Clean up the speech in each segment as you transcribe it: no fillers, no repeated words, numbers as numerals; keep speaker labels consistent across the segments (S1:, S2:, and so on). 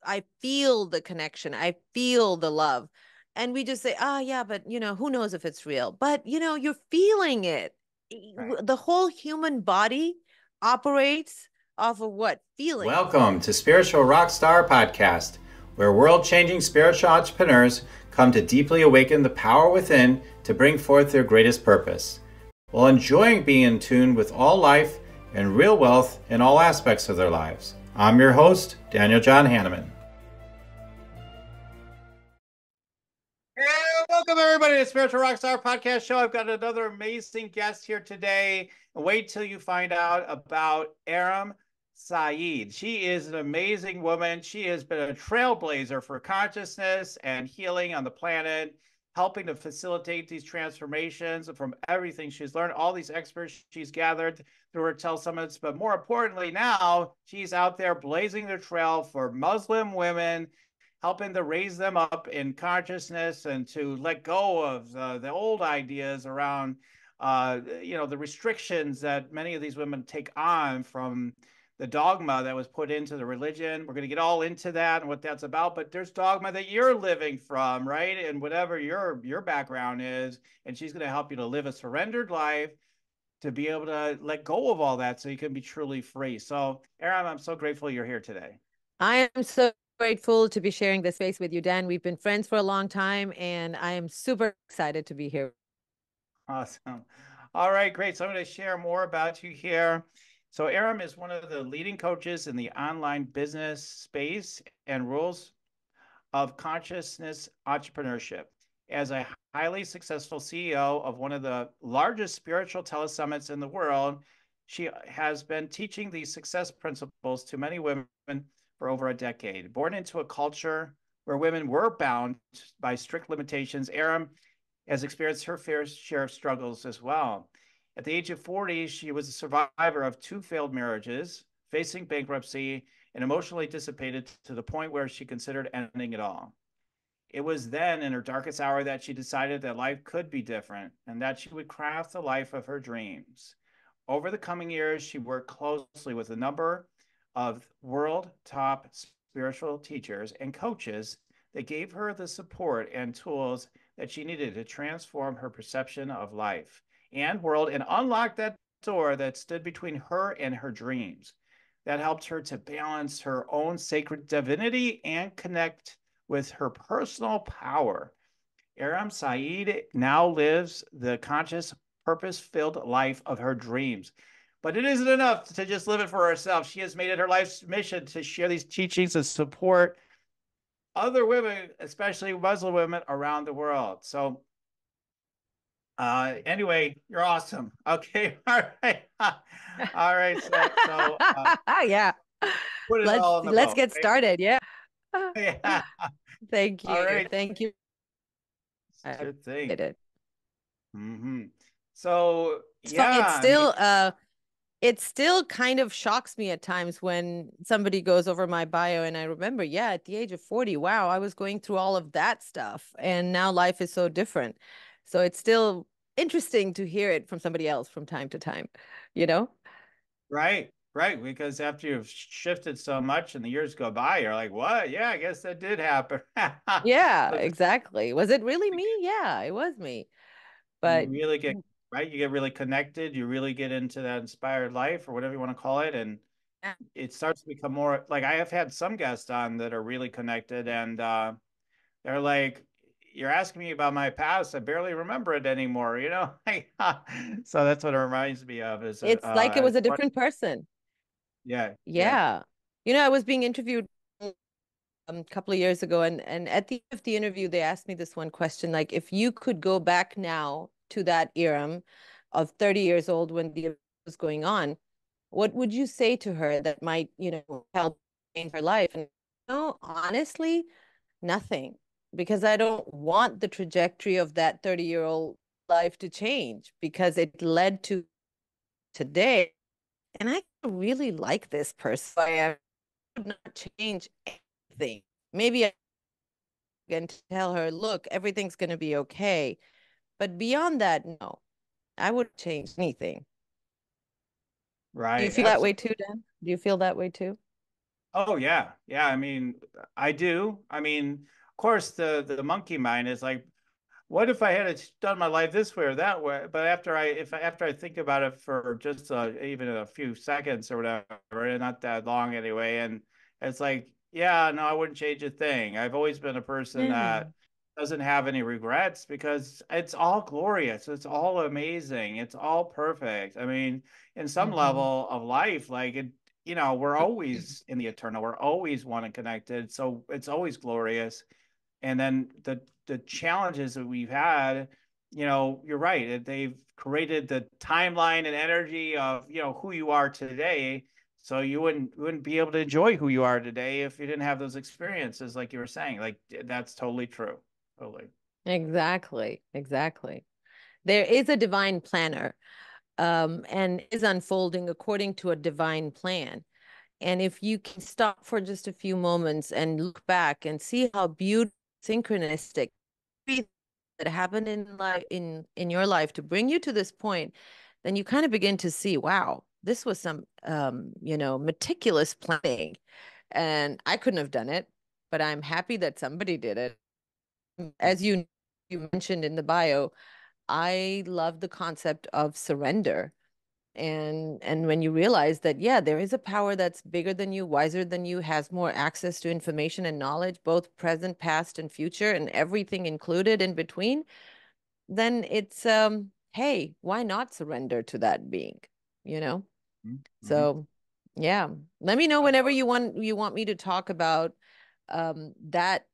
S1: I feel the connection. I feel the love. And we just say, oh, yeah, but, who knows if it's real? But, you're feeling it.
S2: Right.
S1: The whole human body operates off of what? Feelings.
S2: Welcome to Spiritual Rockstar Podcast, where world changing spiritual entrepreneurs come to deeply awaken the power within to bring forth their greatest purpose, while enjoying being in tune with all life and real wealth in all aspects of their lives. I'm your host, Daniel John Hanneman. Hey, welcome everybody to the Spiritual Rockstar Podcast Show. I've got another amazing guest here today. Wait till you find out about Eram Saaed. She is an amazing woman. She has been a trailblazer for consciousness and healing on the planet, helping to facilitate these transformations from everything she's learned, all these experts she's gathered through her tele-summits. But more importantly, now she's out there blazing the trail for Muslim women, helping to raise them up in consciousness and to let go of the old ideas around, the restrictions that many of these women take on from the dogma that was put into the religion. We're going to get all into that and what that's about, but there's dogma that you're living from, right? And whatever your background is, and she's going to help you to live a surrendered life, to be able to let go of all that so you can be truly free. So, Eram, I'm so grateful you're here today.
S1: I am so grateful to be sharing this space with you, Dan. We've been friends for a long time, and I am super excited to be here.
S2: Awesome. All right, great. So I'm going to share more about you here. So Eram is one of the leading coaches in the online business space and rules of consciousness entrepreneurship. As a highly successful CEO of one of the largest spiritual telesummits in the world, she has been teaching these success principles to many women for over a decade. Born into a culture where women were bound by strict limitations, Eram has experienced her fair share of struggles as well. At the age of 40, she was a survivor of two failed marriages, facing bankruptcy, and emotionally dissipated to the point where she considered ending it all. It was then, in her darkest hour, that she decided that life could be different and that she would craft the life of her dreams. Over the coming years, she worked closely with a number of world top spiritual teachers and coaches that gave her the support and tools that she needed to transform her perception of life and world and unlock that door that stood between her and her dreams. That helped her to balance her own sacred divinity and connect with her personal power. Eram Saaed now lives the conscious, purpose-filled life of her dreams. But it isn't enough to just live it for herself. She has made it her life's mission to share these teachings and support other women, especially Muslim women around the world. So anyway, you're awesome. Okay. All right. All right. So
S1: Yeah.
S2: put it
S1: Let's
S2: all in the
S1: let's
S2: boat,
S1: get
S2: right?
S1: started. Yeah.
S2: Yeah.
S1: Thank
S2: All
S1: you.
S2: right.
S1: Thank you. I
S2: Sure
S1: appreciate
S2: thing.
S1: it.
S2: Mm-hmm. So
S1: It's funny,
S2: yeah, I mean,
S1: it still kind of shocks me at times when somebody goes over my bio and I remember, yeah, at the age of 40, wow, I was going through all of that stuff and now life is so different. So it's still interesting to hear it from somebody else from time to time, you know?
S2: right, right. Because after you've shifted so much and the years go by, you're like, what? Yeah, I guess that did happen.
S1: Yeah,
S2: But
S1: exactly. Was it really me? Yeah, it was me.
S2: you
S1: But
S2: really get right, you get really connected, you really get into that inspired life or whatever you want to call it. And
S1: yeah,
S2: it starts to become more like I have had some guests on that are really connected and they're like, you're asking me about my past. I barely remember it anymore, you know? So that's what it reminds me of is
S1: it's like it was a
S2: what,
S1: different person.
S2: yeah, yeah.
S1: Yeah. I was being interviewed a couple of years ago, and at the end of the interview, they asked me this one question, like, if you could go back now to that era of 30 years old when the event was going on, what would you say to her that might, help change her life? And no, honestly, nothing, because I don't want the trajectory of that 30-year-old life to change because it led to today. And I really like this person. I would not change anything. Maybe I can tell her, look, everything's going to be okay. But beyond that, no, I wouldn't change anything. Do you
S2: Right,
S1: feel that way
S2: absolutely.
S1: too, Dan? Do you feel that way too?
S2: Oh yeah. Yeah. I mean, I do. I mean, of course, the monkey mind is like, what if I had done my life this way or that way? But after I think about it for just even a few seconds or whatever, not that long anyway, and it's like, yeah, no, I wouldn't change a thing. I've always been a person
S1: Yeah.
S2: that doesn't have any regrets because it's all glorious, it's all amazing, it's all perfect. I mean, in some
S1: Hmm.
S2: level of life, like it, we're always in the eternal, we're always one and connected, so it's always glorious. And then the challenges that we've had, you're right. They've created the timeline and energy of, who you are today. So you wouldn't be able to enjoy who you are today if you didn't have those experiences, like you were saying. Like that's totally true. Totally.
S1: Exactly. Exactly. There is a divine planner, and is unfolding according to a divine plan. And if you can stop for just a few moments and look back and see how beautiful, synchronistic that happened in life in your life to bring you to this point, then you kind of begin to see, wow, this was some meticulous planning. And I couldn't have done it, but I'm happy that somebody did it. As you mentioned in the bio, I love the concept of surrender. And when you realize that, yeah, there is a power that's bigger than you, wiser than you, has more access to information and knowledge, both present, past, and future, and everything included in between, then it's hey, why not surrender to that being, you know?
S2: Mm-hmm.
S1: So yeah. Let me know whenever you want me to talk about that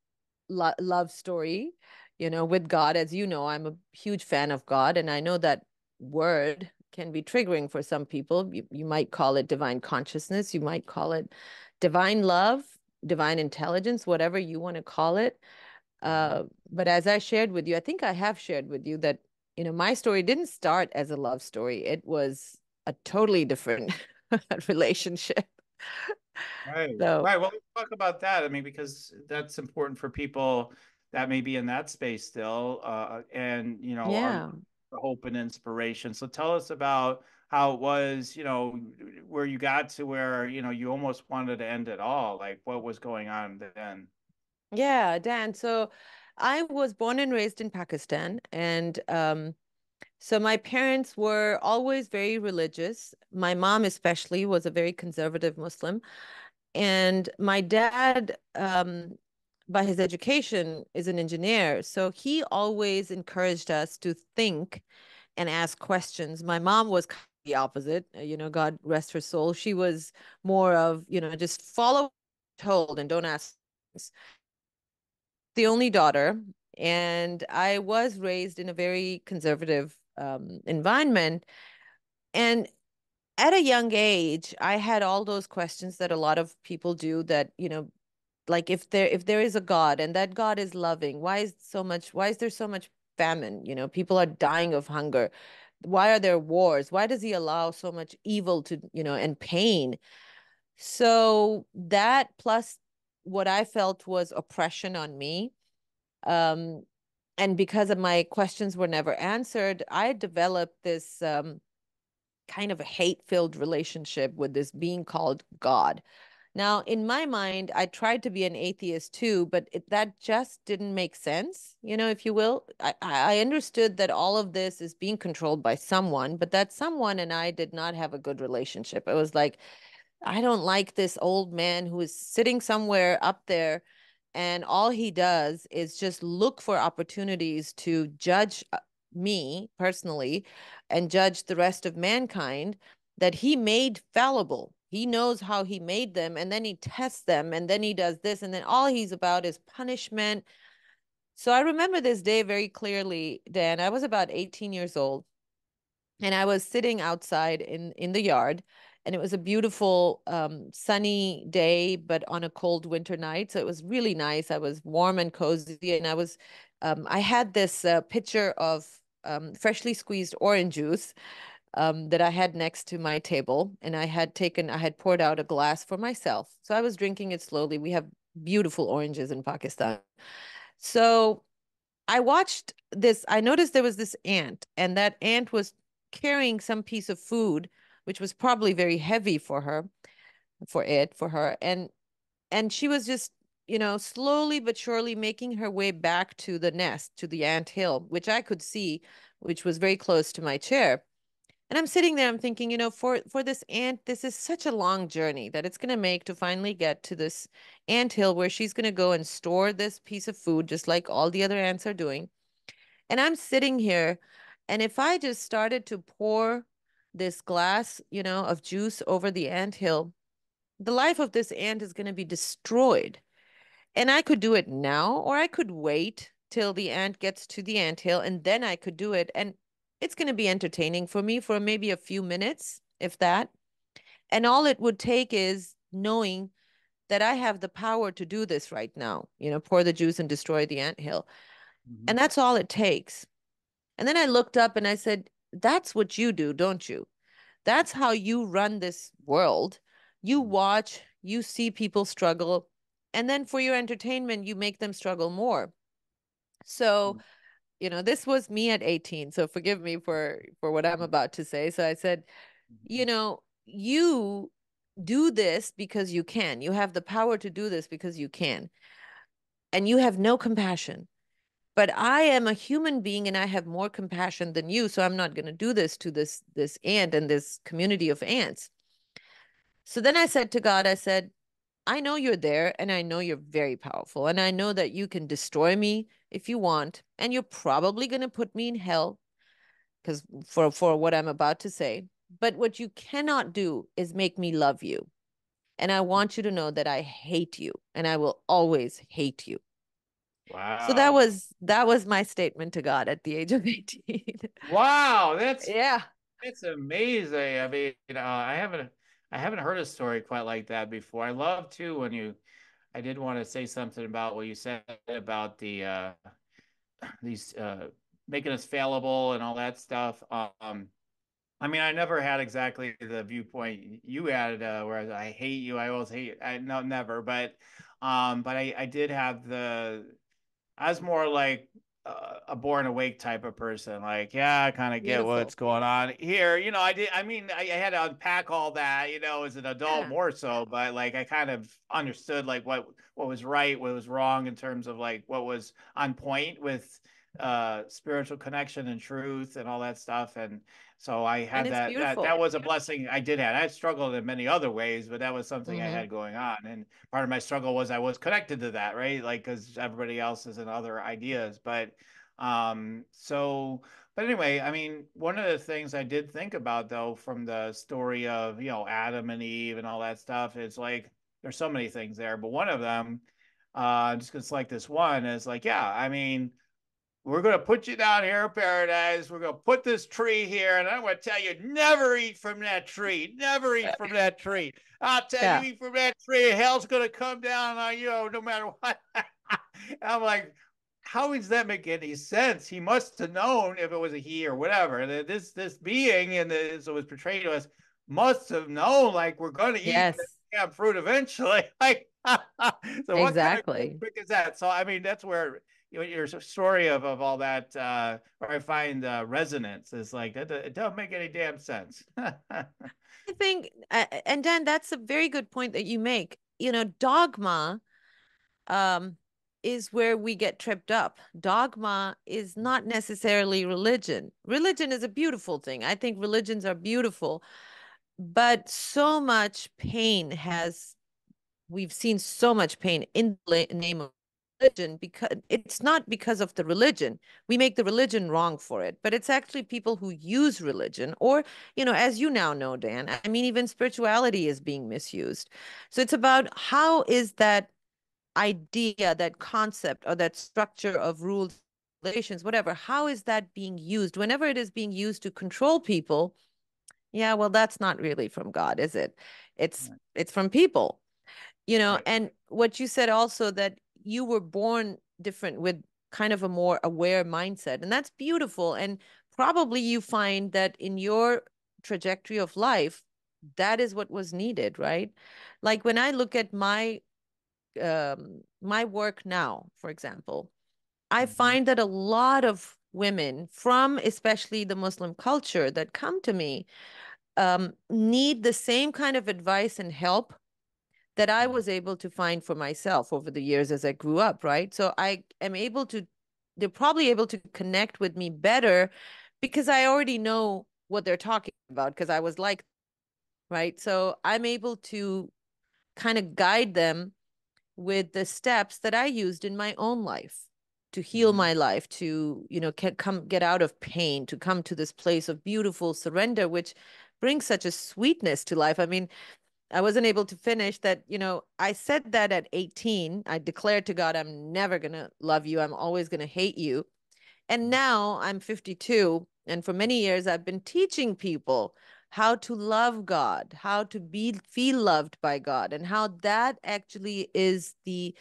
S1: love story, with God. As you know, I'm a huge fan of God, and I know that word can be triggering for some people. You might call it divine consciousness, you might call it divine love, divine intelligence, whatever you want to call it. But as I shared with you, I think I have shared with you that, my story didn't start as a love story. It was a totally different relationship.
S2: Right.
S1: So,
S2: Right. Well, let's talk about that. I mean, because that's important for people that may be in that space still, and are
S1: yeah.
S2: looking for hope and inspiration. So tell us about how it was, where you got to where, you almost wanted to end it all. Like what was going on then?
S1: Yeah, Dan. So I was born and raised in Pakistan. And so my parents were always very religious. My mom, especially, was a very conservative Muslim. And my dad, by his education, is an engineer. So he always encouraged us to think and ask questions. My mom was kind of the opposite, God rest her soul. She was more of, just follow what you're told and don't ask questions. The only daughter, and I was raised in a very conservative environment. And at a young age, I had all those questions that a lot of people do, that, like, if there is a God and that God is loving, why is there so much famine? People are dying of hunger. Why are there wars? Why does he allow so much evil to, and pain? So that, plus what I felt was oppression on me. Um, and because of my questions were never answered, I developed this kind of a hate-filled relationship with this being called God. Now, in my mind, I tried to be an atheist too, but that just didn't make sense, if you will. I understood that all of this is being controlled by someone, but that someone and I did not have a good relationship. It was like, I don't like this old man who is sitting somewhere up there, and all he does is just look for opportunities to judge me personally and judge the rest of mankind, that he made fallible. He knows how he made them, and then he tests them, and then he does this, and then all he's about is punishment. So I remember this day very clearly, Dan. I was about 18 years old, and I was sitting outside in the yard, and it was a beautiful sunny day, but on a cold winter night. So it was really nice. I was warm and cozy, and I had this pitcher of freshly squeezed orange juice that I had next to my table, and I had poured out a glass for myself. So I was drinking it slowly. We have beautiful oranges in Pakistan. So I noticed there was this ant, and that ant was carrying some piece of food, which was probably very heavy for her. And And she was just, slowly but surely making her way back to the nest, to the ant hill, which I could see, which was very close to my chair. And I'm sitting there, I'm thinking, for this ant, this is such a long journey that it's going to make to finally get to this ant hill where she's going to go and store this piece of food, just like all the other ants are doing. And I'm sitting here, and if I just started to pour this glass, of juice over the ant hill, the life of this ant is going to be destroyed. And I could do it now, or I could wait till the ant gets to the ant hill, and then I could do it. And it's going to be entertaining for me for maybe a few minutes, if that. And all it would take is knowing that I have the power to do this right now, pour the juice and destroy the ant hill.
S2: Mhm.
S1: And that's all it takes. And then I looked up and I said, that's what you do, don't you? That's how you run this world. You
S2: Mhm.
S1: watch, you see people struggle, and then for your entertainment, you make them struggle more. So,
S2: Mhm.
S1: this was me at 18. So forgive me for what I'm about to say. So I said, you do this because you can. You have the power to do this because you can. And you have no compassion. But I am a human being and I have more compassion than you, so I'm not going to do this to this ant and this community of ants. So then I said to God, I said, I know you're there and I know you're very powerful and I know that you can destroy me if you want and you're probably going to put me in hell because for what I'm about to say. But what you cannot do is make me love you. And I want you to know that I hate you and I will always hate you. So that
S2: Wow.
S1: was that was my statement to God at the age of 18.
S2: Wow, that's
S1: Yeah.
S2: that's amazing. I mean, I haven't heard a story quite like that before. I love too when I did want to say something about what you said about these making us fallible and all that stuff. I mean, I never had exactly the viewpoint you had, where I hate you. I always hate. I no, never. But I did have I was more like a born awake type of person. Like, yeah, I kind of get what's
S1: Beautiful.
S2: going on here. I did. I mean, I had to unpack all that, as an adult
S1: Yeah.
S2: more so. But like, I kind of understood like what was right, what was wrong in terms of like what was on point with spiritual connection and truth and all that stuff. And so I
S1: And
S2: had
S1: it's
S2: that
S1: beautiful.
S2: was a blessing I did have. I struggled in many other ways, but that was something I
S1: Hmm.
S2: had going on. And part of my struggle was I was connected to that, right? Like because everybody else is in other ideas. But anyway, I mean, one of the things I did think about though from the story of, Adam and Eve and all that stuff is like there's so many things there, but one of them, just because like this one is like, yeah, I mean, we're going to put you down here in paradise. We're going to put this tree here. And I'm going to tell you, never eat from that tree. Never eat from that tree. I'll tell you,
S1: Yeah.
S2: eat from that tree. Hell's going to come down on you no matter what. I'm like, how does that make any sense? He must have known if it was a he or whatever. This being and so it was portrayed to us must have known like we're going to eat that
S1: Yes,
S2: damn fruit eventually. Like, so what kind of
S1: exactly.
S2: trick is that? So I mean, that's where your story of all that where I find resonance is like that it don't make any damn sense.
S1: I think, and Dan, that's a very good point that you make. Dogma um, is where we get tripped up. Dogma is not necessarily religion. Religion is a beautiful thing. I think religions are beautiful, but so much pain has we've seen so much pain in the name of religion because it's not because of the religion. We make the religion wrong for it, but it's actually people who use religion or, as you now know, Dan, I mean, even spirituality is being misused. So it's about how is that idea, that concept, or that structure of rules, regulations, whatever, how is that being used? Whenever it is being used to control people, yeah, well, that's not really from God, is it? It's from people.
S2: Right.
S1: And what you said also that you were born different with kind of a more aware mindset, and that's beautiful. And probably you find that in your trajectory of life, that is what was needed, right? Like when I look at my work now, for example, I
S2: Mm-hmm.
S1: find that a lot of women from especially the Muslim culture that come to me need the same kind of advice and help that I was able to find for myself over the years as I grew up, right? So I am able to, they're probably able to connect with me better because I already know what they're talking about because I was like, right? So I'm able to kind of guide them with the steps that I used in my own life to heal
S2: Mm-hmm.
S1: my life, to, come get out of pain, to come to this place of beautiful surrender, which brings such a sweetness to life. I mean, I wasn't able to finish that. I said that at 18. I declared to God, I'm never going to love you. I'm always going to hate you. And now I'm 52. And for many years, I've been teaching people how to love God, how to feel loved by God, and how that actually is the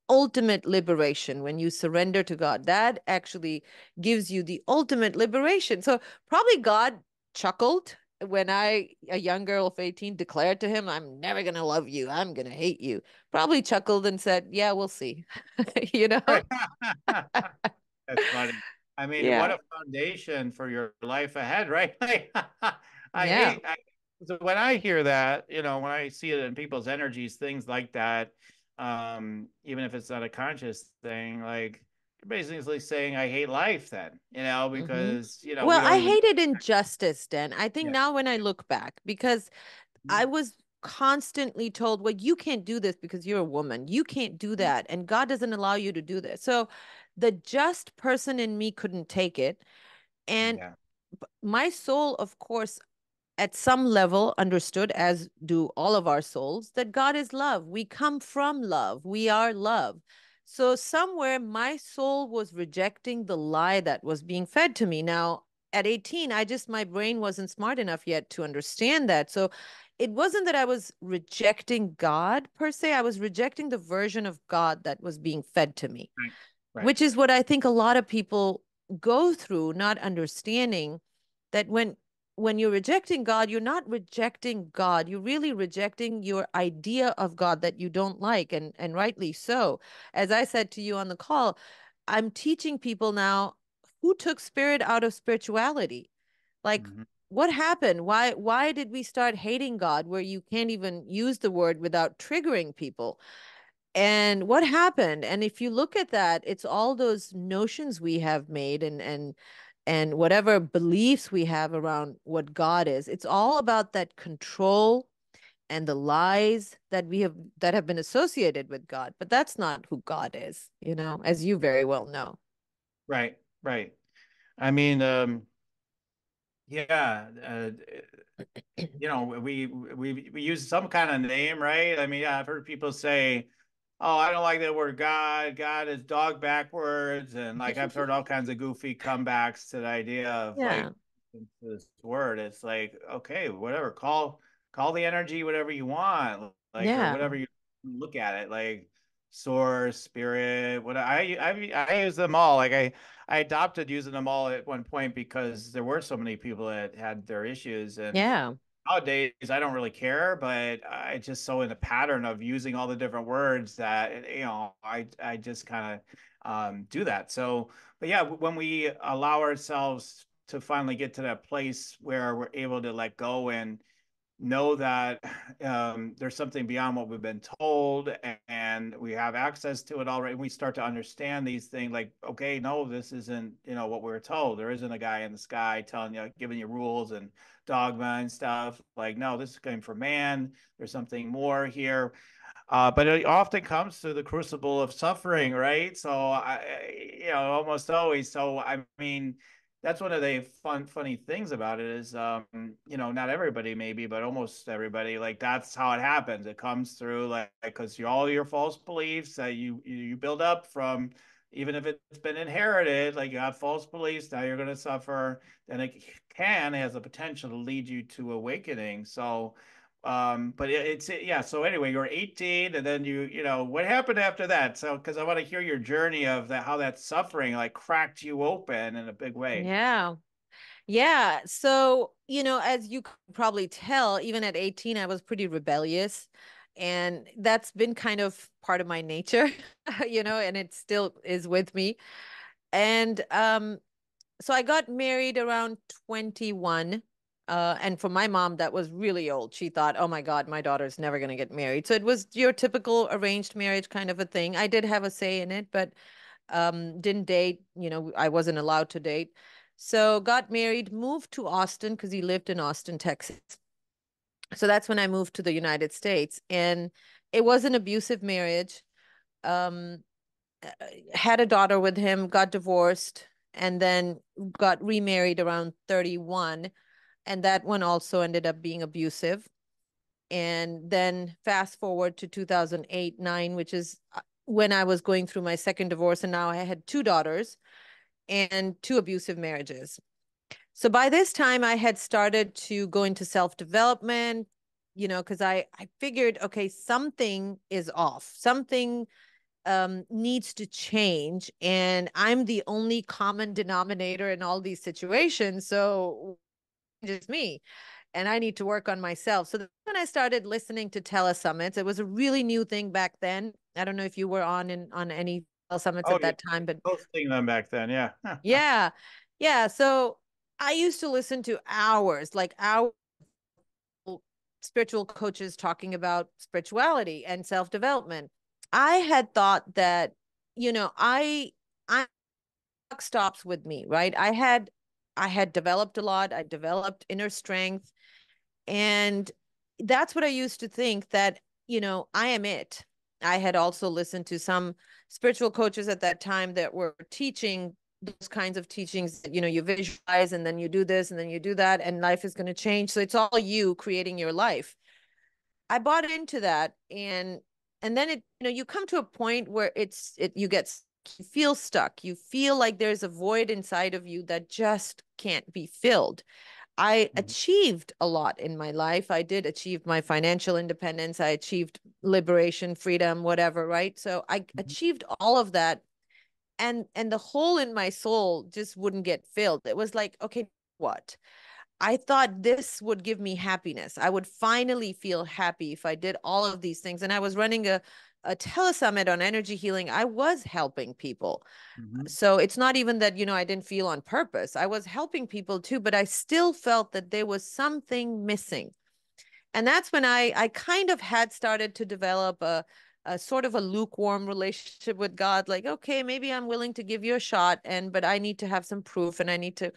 S1: ultimate liberation when you surrender to God. That actually gives you the ultimate liberation. So probably God chuckled when I, a young girl of 18, declared to him, I'm never going to love you. I'm going to hate you. Probably chuckled and said, yeah, we'll see. you know?
S2: Right. That's funny. I mean, what
S1: Yeah.
S2: a foundation for your life ahead, right? Like,
S1: Yeah.
S2: so when I hear that, when I see it in people's energies, things like that, even if it's not a conscious thing, like you're basically saying, I hate life then,
S1: hmm
S2: because, we
S1: Well,
S2: don't
S1: I
S2: even,
S1: hated injustice, Dan. I think
S2: yeah.
S1: now when I look back, because I was constantly told, well, you can't do this because you're a woman. You can't do that. And God doesn't allow you to do this. So the just person in me couldn't take it. And
S2: Yeah.
S1: my soul, of course, at some level understood, as do all of our souls, that God is love. We come from love. We are love. So somewhere my soul was rejecting the lie that was being fed to me. Now, at 18, my brain wasn't smart enough yet to understand that. So it wasn't that I was rejecting God per se. I was rejecting the version of God that was being fed to me,
S2: Right. Right.
S1: which is what I think a lot of people go through, not understanding that when you're rejecting God, you're not rejecting God. You're really rejecting your idea of God that you don't like, and rightly so. As I said to you on the call, I'm teaching people now who took spirit out of spirituality. Like,
S2: Mhm.
S1: what happened? Why did we start hating God where you can't even use the word without triggering people? And what happened? And if you look at that, it's all those notions we have made, and whatever beliefs we have around what God is. It's all about that control and the lies that have been associated with God. But that's not who God is, as you very well know.
S2: Right. Right. I mean, yeah, we use some kind of name, right? I mean, yeah, I've heard people say, "Oh, I don't like that word God. God is dog backwards," and like I've heard all kinds of goofy comebacks to the idea of
S1: Yeah.
S2: like this word. It's like, okay, whatever, call the energy whatever you want, like or
S1: Yeah.
S2: whatever you look at it, like source, spirit. What I use them all. Like I adopted using them all at one point because there were so many people that had their issues. And
S1: Yeah.
S2: nowadays, I don't really care, but I just so in the pattern of using all the different words that, I just kind of do that. So, but yeah, when we allow ourselves to finally get to that place where we're able to let go and know that there's something beyond what we've been told, and we have access to it already. We start to understand these things like, okay, no, this isn't, what we were told. There isn't a guy in the sky telling you, giving you rules and dogma and stuff. Like, no, this is coming from man. There's something more here. But it often comes through the crucible of suffering, right? So almost always. So I mean, that's one of the funny things about it is, not everybody maybe, but almost everybody, like that's how it happens. It comes through like because all your false beliefs that you build up from, even if it's been inherited, like you have false beliefs, now you're going to suffer. Then it has the potential to lead you to awakening. So but yeah. So anyway, you're 18, and then what happened after that? So, because I want to hear your journey of that, how that suffering like cracked you open in a big way.
S1: Yeah. Yeah. So, as you could probably tell, even at 18, I was pretty rebellious. And that's been kind of part of my nature, and it still is with me. And so I got married around 21. And for my mom, that was really old. She thought, oh my God, my daughter's never going to get married. So it was your typical arranged marriage kind of a thing. I did have a say in it, but didn't date. I wasn't allowed to date. So got married, moved to Austin because he lived in Austin, Texas. So that's when I moved to the United States. And it was an abusive marriage. Um, had a daughter with him, got divorced, and then got remarried around 31. And that one also ended up being abusive. And then fast forward to 2008, 9, which is when I was going through my second divorce. And now I had two daughters and two abusive marriages. So by this time, I had started to go into self-development, because I figured, okay, something is off. Something needs to change. And I'm the only common denominator in all these situations. So just me. And I need to work on myself. So when I started listening to tele-summits, it was a really new thing back then. I don't know if you were on any tele-summits
S2: Oh,
S1: at
S2: yeah.
S1: that time, but
S2: Hosting them back then. Yeah.
S1: yeah. Yeah. So I used to listen to hours, like hours, spiritual coaches talking about spirituality and self-development. I had thought that, I stops with me, right? I had developed a lot. I developed inner strength. And that's what I used to think, that, I am it. I had also listened to some spiritual coaches at that time that were teaching those kinds of teachings that, you visualize and then you do this and then you do that and life is going to change. So it's all you creating your life. I bought into that, and then you come to a point where you feel stuck. You feel like there's a void inside of you that just can't be filled. I
S2: Mhm.
S1: achieved a lot in my life. I did achieve my financial independence. I achieved liberation, freedom, whatever, right? So I
S2: Mhm.
S1: achieved all of that, and the hole in my soul just wouldn't get filled. It was like, okay, what? I thought this would give me happiness. I would finally feel happy if I did all of these things. And I was running a telesummit on energy healing. I was helping people.
S2: Mhm.
S1: So it's not even that, I didn't feel on purpose. I was helping people too, but I still felt that there was something missing. And that's when I kind of had started to develop a sort of a lukewarm relationship with God. Like, okay, maybe I'm willing to give you a shot, but I need to have some proof, and I need to.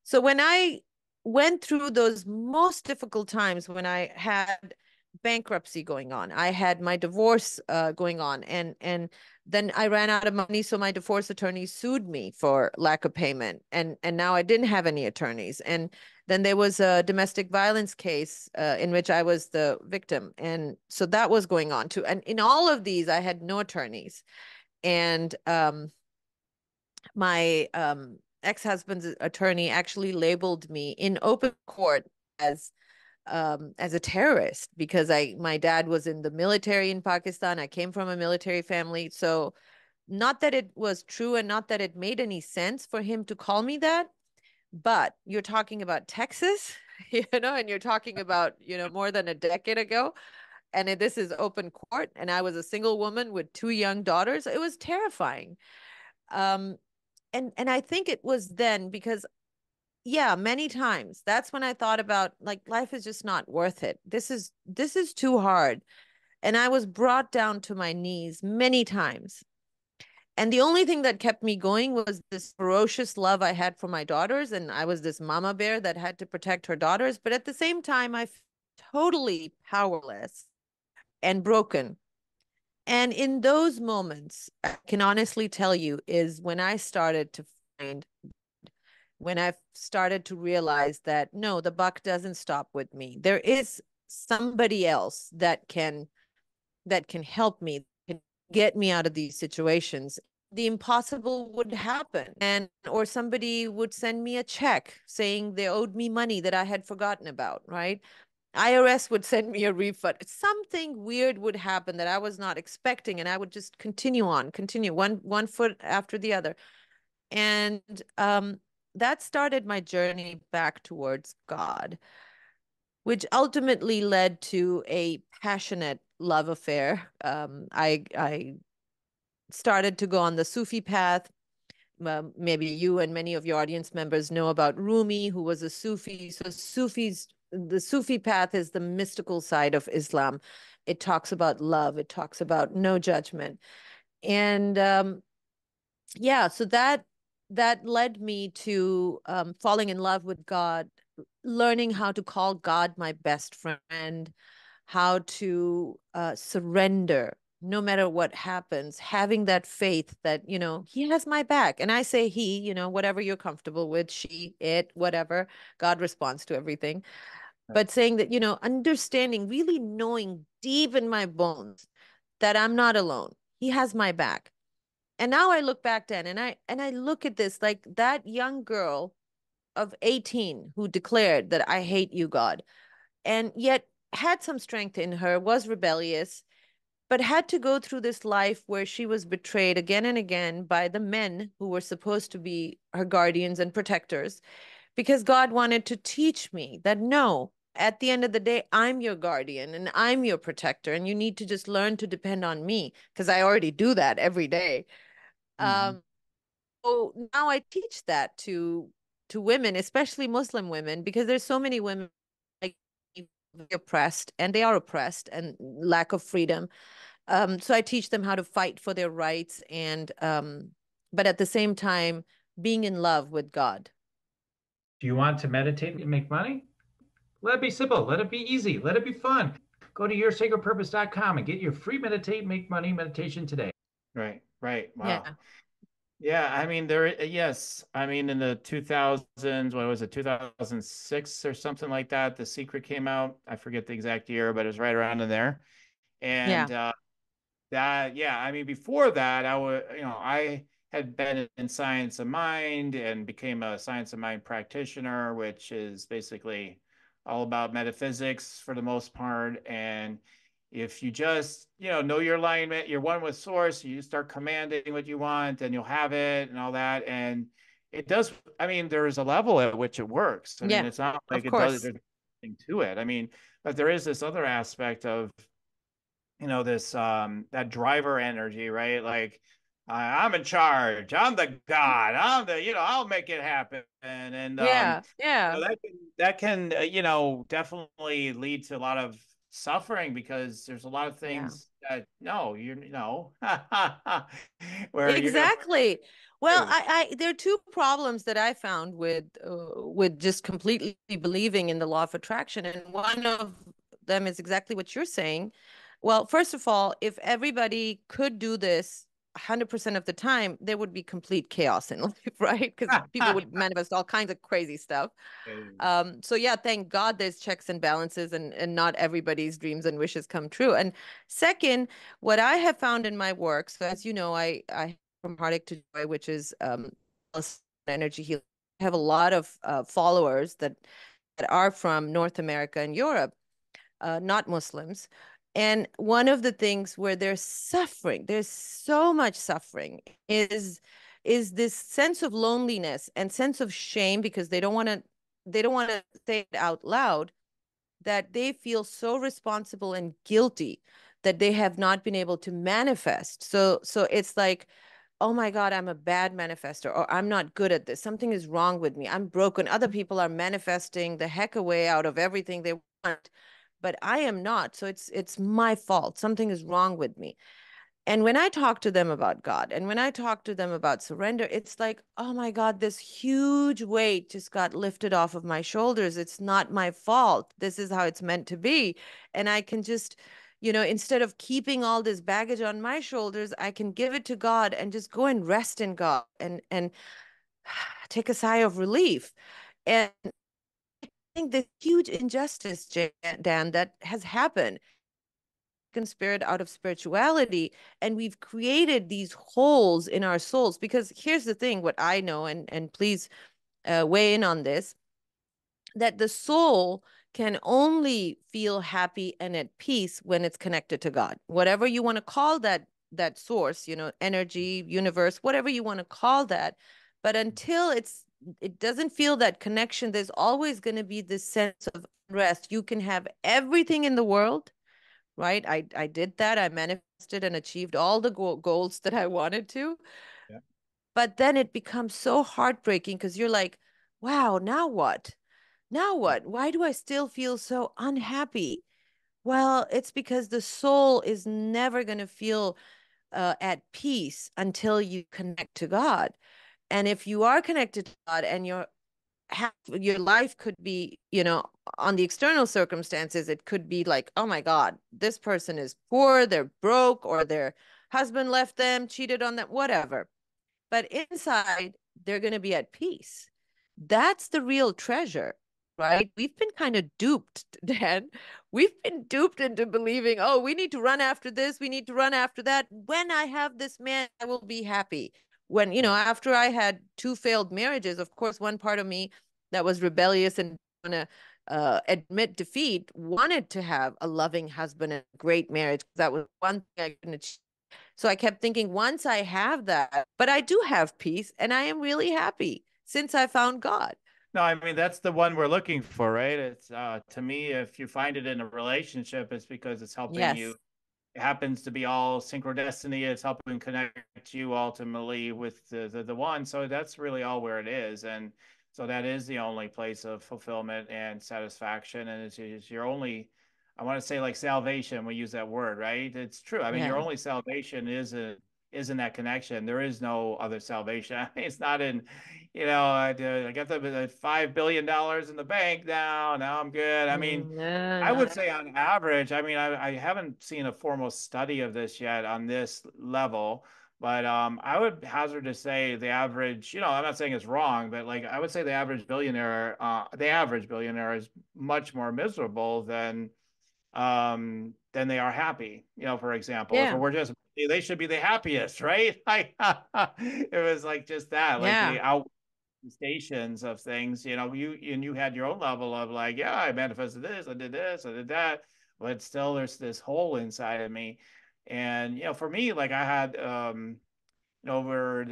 S1: So when I went through those most difficult times, when I had bankruptcy going on, I had my divorce going on, and then I ran out of money, so my divorce attorney sued me for lack of payment, and now I didn't have any attorneys. And then there was a domestic violence case in which I was the victim, and so that was going on too. And in all of these, I had no attorneys, and my ex-husband's attorney actually labeled me in open court as a terrorist, because my dad was in the military in Pakistan. I came from a military family. So not that it was true and not that it made any sense for him to call me that, but you're talking about Texas, and you're talking about, more than a decade ago. And this is open court. And I was a single woman with two young daughters. It was terrifying. Um, and I think it was then, because yeah, many times that's when I thought about, like, life is just not worth it. This is too hard. And I was brought down to my knees many times. And the only thing that kept me going was this ferocious love I had for my daughters. And I was this mama bear that had to protect her daughters. But at the same time, I felt totally powerless and broken. And in those moments, I can honestly tell you, is when I started to find, when I started to realize that no, the buck doesn't stop with me. There is somebody else that can help me, can get me out of these situations. The impossible would happen, and or somebody would send me a check saying they owed me money that I had forgotten about, right? IRS would send me a refund. Something weird would happen that I was not expecting, and I would just continue one foot after the other. And that started my journey back towards God, which ultimately led to a passionate love affair. I started to go on the Sufi path, maybe you and many of your audience members know about Rumi, who was a Sufi. So the Sufi path is the mystical side of Islam. It talks about love. It talks about no judgment. And yeah, so that led me to falling in love with God, learning how to call God my best friend, how to surrender no matter what happens, having that faith that, he has my back. And I say he, whatever you're comfortable with, she, it, whatever. God responds to everything.
S2: Right.
S1: But saying that, understanding, really knowing deep in my bones that I'm not alone. He has my back. And now I look back then and I look at this like that young girl of 18 who declared that I hate you, God, and yet had some strength in her, was rebellious, but had to go through this life where she was betrayed again and again by the men who were supposed to be her guardians and protectors, because God wanted to teach me that no, at the end of the day, I'm your guardian and I'm your protector, and you need to just learn to depend on me because I already do that every day.
S2: Mm-hmm.
S1: Um, so now I teach that to women, especially Muslim women, because there's so many women like oppressed, and they are oppressed and lack of freedom. So I teach them how to fight for their rights, and but at the same time being in love with God.
S2: Do you want to meditate and make money? Let it be simple. Let it be easy. Let it be fun. Go to yoursacredpurpose.com and get your free meditate, make money meditation today. Right, right. Wow.
S1: Yeah,
S2: Yeah, I mean yes. I mean in the 2000s, what was it, 2006 or something like that, The Secret came out. I forget the exact year, but it was right around in there.
S1: yeah,
S2: And that, yeah, I mean, before that, I had been in science of mind and became a science of mind practitioner, which is basically all about metaphysics for the most part. And if you just, know your alignment, you're one with source, you start commanding what you want and you'll have it and all that. And it does, I mean, there's a level at which it works. I mean,
S1: yeah,
S2: it's not like
S1: of
S2: it does,
S1: course.
S2: there's nothing to it. I mean, but there is this other aspect of this that driver energy, right? Like I'm in charge, I'm the god, I'm the, I'll make it happen. And
S1: Yeah, yeah,
S2: that can definitely lead to a lot of suffering because there's a lot of
S1: yeah.
S2: things that no, where
S1: Exactly. Well,
S2: do.
S1: I there are two problems that I found with just completely believing in the law of attraction, and one of them is exactly what you're saying. Well, first of all, if everybody could do this 100% of the time, there would be complete chaos in life, right? Because people would manifest all kinds of crazy stuff. So yeah, thank God there's checks and balances, and not everybody's dreams and wishes come true. And second, what I have found in my work, so as you know, I from heartache to joy, which is energy healing. I have a lot of followers that are from North America and Europe, not Muslims. And one of the things where there's suffering, there's so much suffering, is this sense of loneliness and sense of shame because they don't want to say it out loud, that they feel so responsible and guilty that they have not been able to manifest. So it's like, oh my God, I'm a bad manifester, or I'm not good at this. Something is wrong with me. I'm broken. Other people are manifesting the heck away out of everything they want, but I am not. So it's my fault. Something is wrong with me. And when I talk to them about God and when I talk to them about surrender, it's like, oh my God, this huge weight just got lifted off of my shoulders. It's not my fault. This is how it's meant to be. And I can just, instead of keeping all this baggage on my shoulders, I can give it to God and just go and rest in God and take a sigh of relief. And I think the huge injustice, Dan, that has happened spirit out of spirituality, and we've created these holes in our souls. Because here's the thing, what I know, and please weigh in on this, that the soul can only feel happy and at peace when it's connected to God, whatever you want to call that source, energy, universe, whatever you want to call that. But until it doesn't feel that connection, there's always going to be this sense of unrest. You can have everything in the world, right? I did that. I manifested and achieved all the goals that I wanted to.
S2: Yeah.
S1: But then it becomes so heartbreaking because you're like, wow, now what? Now what? Why do I still feel so unhappy? Well, it's because the soul is never going to feel at peace until you connect to God. And if you are connected to God and your life could be, on the external circumstances, it could be like, oh my God, this person is poor, they're broke, or their husband left them, cheated on them, whatever. But inside, they're going to be at peace. That's the real treasure, right? We've been kind of duped, Dan. We've been duped into believing, oh, we need to run after this, we need to run after that. When I have this man, I will be happy. When,
S2: Yeah.
S1: after I had two failed marriages, of course, one part of me that was rebellious and want to admit defeat wanted to have a loving husband and a great marriage. That was one thing I couldn't achieve. So I kept thinking, once I have that, but I do have peace and I am really happy since I found God.
S2: No, I mean that's the one we're looking for, right? It's to me, if you find it in a relationship, it's because it's helping you.
S1: Yes.
S2: It happens to be all synchrodestiny. It's helping connect you ultimately with the one. So that's really all where it is. And so that is the only place of fulfillment and satisfaction. And it's your only, I want to say like salvation. We use that word, right? It's true. I mean, your
S1: Yeah.
S2: only salvation is in that connection. There is no other salvation. I mean, it's not in, I got the $5 billion in the bank now. Now I'm good. I mean,
S1: No,
S2: I would
S1: no.
S2: say on average, I mean, I haven't seen a formal study of this yet on this level, but I would hazard to say the average, I'm not saying it's wrong, but like I would say the average billionaire is much more miserable than they are happy. For example, if it
S1: Yeah.
S2: were just they should be the happiest, right? Like it was like just that, like
S1: Yeah.
S2: the out stations of things, you had your own level of like, yeah, I manifested this, I did that, but still there's this hole inside of me. And for me, like I had over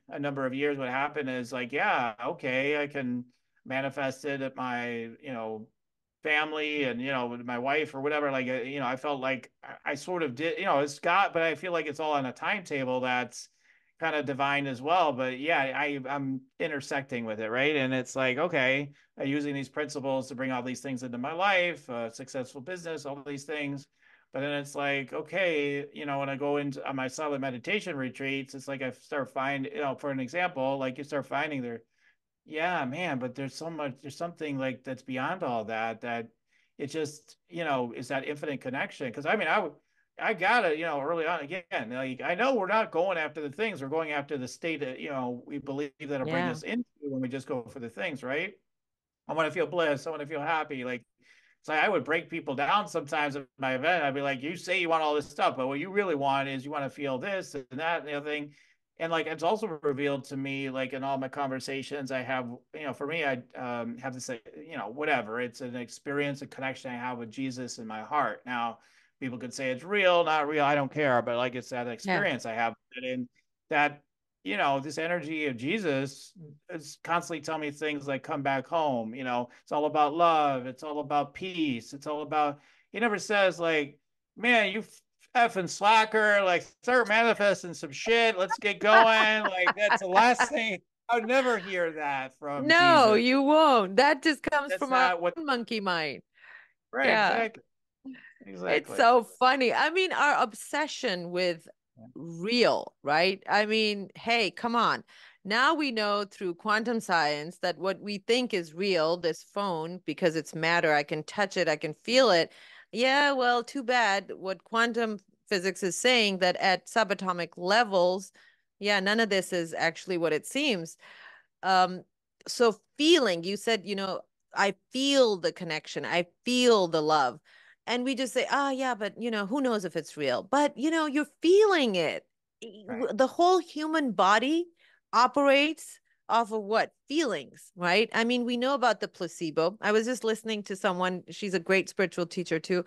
S2: a number of years, what happened is like, yeah, okay, I can manifest it at my, family and, with my wife or whatever. Like, I felt like I sort of did, it's got, but I feel like it's all on a timetable that's kind of divine as well. But yeah, I'm intersecting with it, right? And it's like, okay, I'm using these principles to bring all these things into my life, successful business, all these things. But then it's like, okay, when I go into on my silent meditation retreats, it's like I start finding, for an example, like you start finding there, yeah, man, but there's something like that's beyond all that, that it just, is that infinite connection. Because I mean, I got it, early on again, like I know we're not going after the things, we're going after the state that, we believe that'll bring
S1: Yeah.
S2: us into when we just go for the things, right? I want to feel blessed. I want to feel happy. Like, so I would break people down sometimes at my event. I'd be like, you say you want all this stuff, but what you really want is you want to feel this and that and the other thing. And like, it's also revealed to me, like in all my conversations I have, for me, I have to say, whatever. It's an experience, a connection I have with Jesus in my heart. Now, people could say it's real, not real. I don't care. But like, it's that
S1: Yeah.
S2: experience I have. And that, this energy of Jesus is constantly telling me things like come back home. It's all about love. It's all about peace. It's all about, he never says like, man, you effing slacker, like start manifesting some shit. Let's get going. Like that's the last thing. I would never hear that from
S1: No,
S2: Jesus.
S1: you won't. That just comes
S2: That's
S1: from our
S2: not what,
S1: own monkey mind.
S2: right,
S1: Yeah.
S2: exactly.
S1: It's
S2: Exactly.
S1: so funny. I mean, our obsession with real, right? I mean, hey, come on. Now we know through quantum science that what we think is real, this phone, because it's matter, I can touch it, I can feel it. Yeah, well, too bad. What quantum physics is saying that at subatomic levels, yeah, none of this is actually what it seems. Um, so feeling, you said, I feel the connection, I feel the love. And we just say, ah, yeah, but who knows if it's real? But you're feeling it.
S2: Right.
S1: The whole human body operates off of what? Feelings, right? I mean, we know about the placebo. I was just listening to someone, she's a great spiritual teacher too.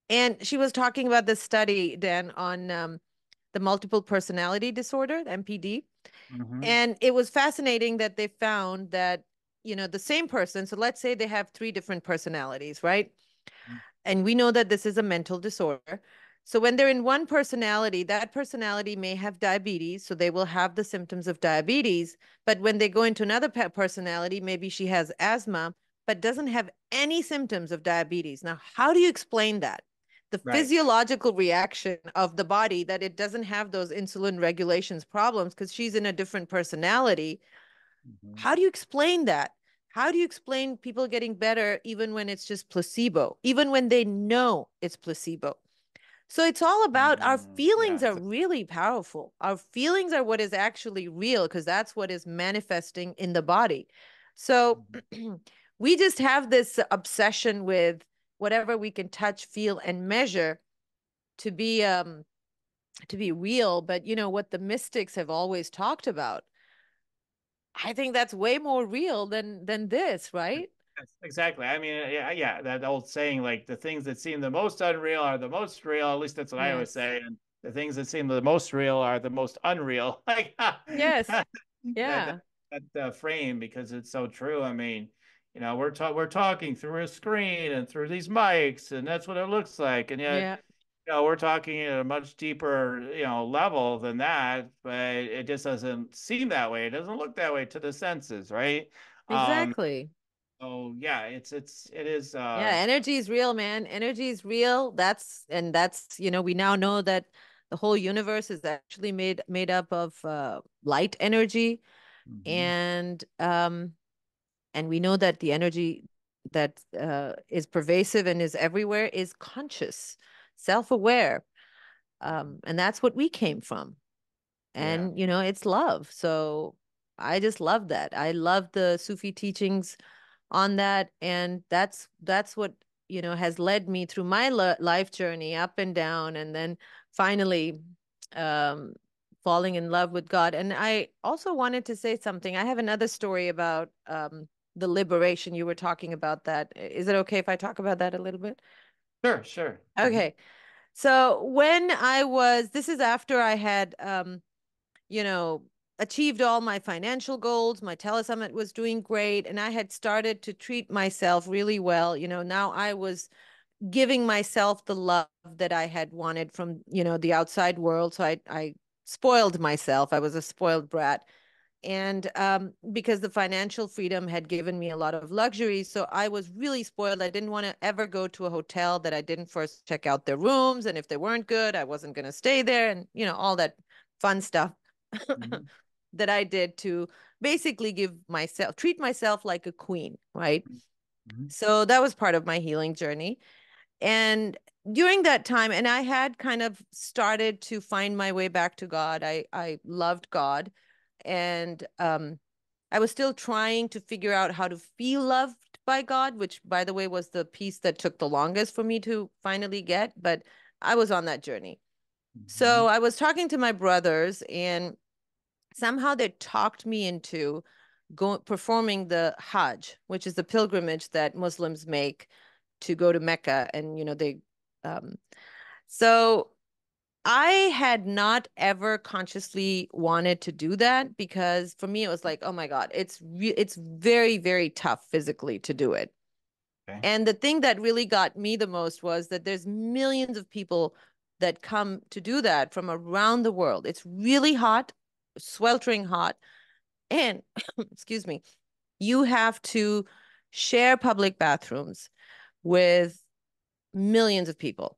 S1: And she was talking about this study, Dan, on the multiple personality disorder, MPD.
S2: Mm-hmm.
S1: And it was fascinating that they found that, the same person, so let's say they have three different personalities, right? And we know that this is a mental disorder. So when they're in one personality, that personality may have diabetes, so they will have the symptoms of diabetes. But when they go into another personality, maybe she has asthma, but doesn't have any symptoms of diabetes. Now, how do you explain that? The
S2: Right.
S1: physiological reaction of the body that it doesn't have those insulin regulations problems because she's in a different personality.
S2: Mhm.
S1: How do you explain that? How do you explain people getting better even when it's just placebo, even when they know it's placebo? So it's all about our
S2: Yeah.
S1: feelings are really powerful. Our feelings are what is actually real because that's what is manifesting in the body. So
S2: Mhm.
S1: we just have this obsession with whatever we can touch, feel, and measure to be real. But you know what the mystics have always talked about. I think that's way more real than this, right?
S2: Yes, exactly. I mean, yeah, yeah, that old saying, like the things that seem the most unreal are the most real. At least that's what I always
S1: Yes.
S2: say. And the things that seem the most real are the most unreal. Like
S1: Yes.
S2: that, that,
S1: Yeah.
S2: frame, because it's so true. I mean, we're talking through a screen and through these mics, and that's what it looks like. And yet,
S1: Yeah.
S2: we're talking at a much deeper, level than that, but it just doesn't seem that way. It doesn't look that way to the senses, right? Um,
S1: Exactly.
S2: so yeah, it is
S1: Yeah, energy is real, man. Energy is real. We now know that the whole universe is actually made up of light energy,
S2: mhm,
S1: and we know that the energy that is pervasive and is everywhere is conscious, self-aware. And that's what we came from.
S2: yeah.
S1: And it's love. So I just love that. I love the Sufi teachings on that, and that's what has led me through my life journey up and down, and then finally um falling in love with God. And I also wanted to say something. I have another story about the liberation. You were talking about that. Is it okay if I talk about that a little bit?
S2: Sure, sure. Hmm.
S1: Okay. So when this is after I had you know, achieved all my financial goals. My telesummit was doing great, and I had started to treat myself really well. Now I was giving myself the love that I had wanted from, the outside world. So I spoiled myself. I was a spoiled brat. And because the financial freedom had given me a lot of luxuries, so I was really spoiled. I didn't want to ever go to a hotel that I didn't first check out their rooms. And if they weren't good, I wasn't going to stay there. And, all that fun stuff
S2: Hmm.
S1: that I did to basically treat myself like a queen, right?
S2: Hmm.
S1: So that was part of my healing journey. And during that time, and I had kind of started to find my way back to God. I loved God, and I was still trying to figure out how to feel loved by God, which, by the way, was the piece that took the longest for me to finally get. But I was on that journey. So
S2: Hmm.
S1: I was talking to my brothers, and somehow they talked me into performing the Hajj, which is the pilgrimage that Muslims make to go to Mecca. And they um so I had not ever consciously wanted to do that because for me it was like, oh my God, it's very, very tough physically to do it.
S2: Okay.
S1: And the thing that really got me the most was that there's millions of people that come to do that from around the world. It's really hot, sweltering hot. And excuse me, you have to share public bathrooms with millions of people.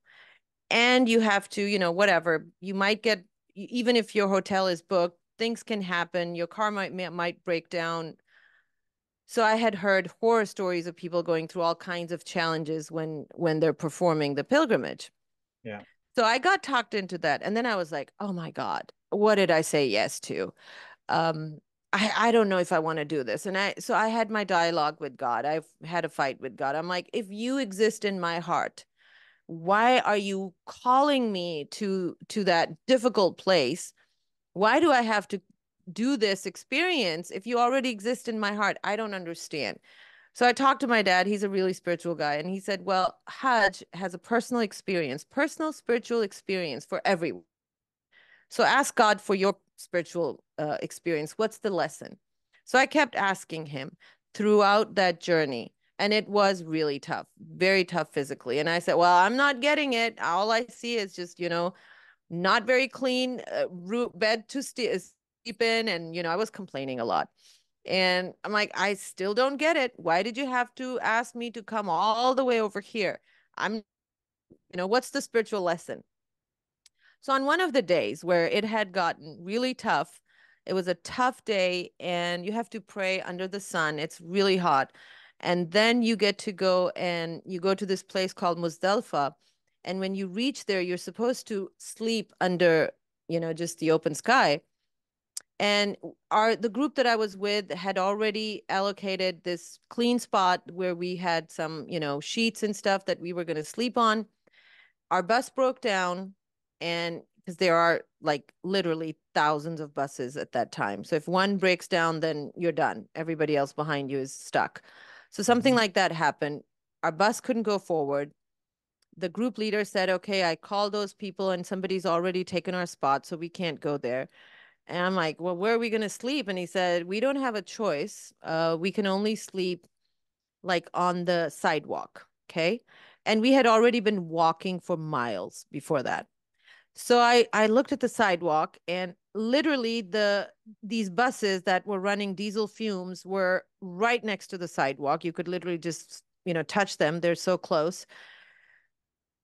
S1: And you have to, whatever, you might get, even if your hotel is booked, things can happen. Your car might break down. So I had heard horror stories of people going through all kinds of challenges when they're performing the pilgrimage.
S2: Yeah.
S1: So I got talked into that. And then I was like, oh my God, what did I say yes to? um I don't know if I want to do this. And I had my dialogue with God. I've had a fight with God. I'm like, if you exist in my heart, why are you calling me to that difficult place? Why do I have to do this experience if you already exist in my heart? I don't understand. So I talked to my dad. He's a really spiritual guy, and he said, well, Hajj has a personal spiritual experience for everyone. So ask God for your spiritual experience. What's the lesson? So I kept asking him throughout that journey, And it was really tough, very tough physically. And I said, well, I'm not getting it. All I see is just, not very clean bed to sleep in. And, I was complaining a lot. And I'm like, I still don't get it. Why did you have to ask me to come all the way over here? I'm, what's the spiritual lesson? So on one of the days where it had gotten really tough, it was a tough day and you have to pray under the sun. It's really hot. And then you get to go and you go to this place called Muzdalfa. And when you reach there, you're supposed to sleep under, just the open sky. And the group that I was with had already allocated this clean spot where we had some, sheets and stuff that we were going to sleep on. Our bus broke down, and because there are like literally thousands of buses at that time. So if one breaks down, then you're done. Everybody else behind you is stuck. So something
S2: Mhm.
S1: like that happened. Our bus couldn't go forward. The group leader said, okay, I called those people and somebody's already taken our spot, so we can't go there. And I'm like, well, where are we going to sleep? And he said, we don't have a choice. We can only sleep like on the sidewalk. Okay. And we had already been walking for miles before that. So I looked at the sidewalk and literally these buses that were running diesel fumes were right next to the sidewalk. You could literally just, touch them. They're so close.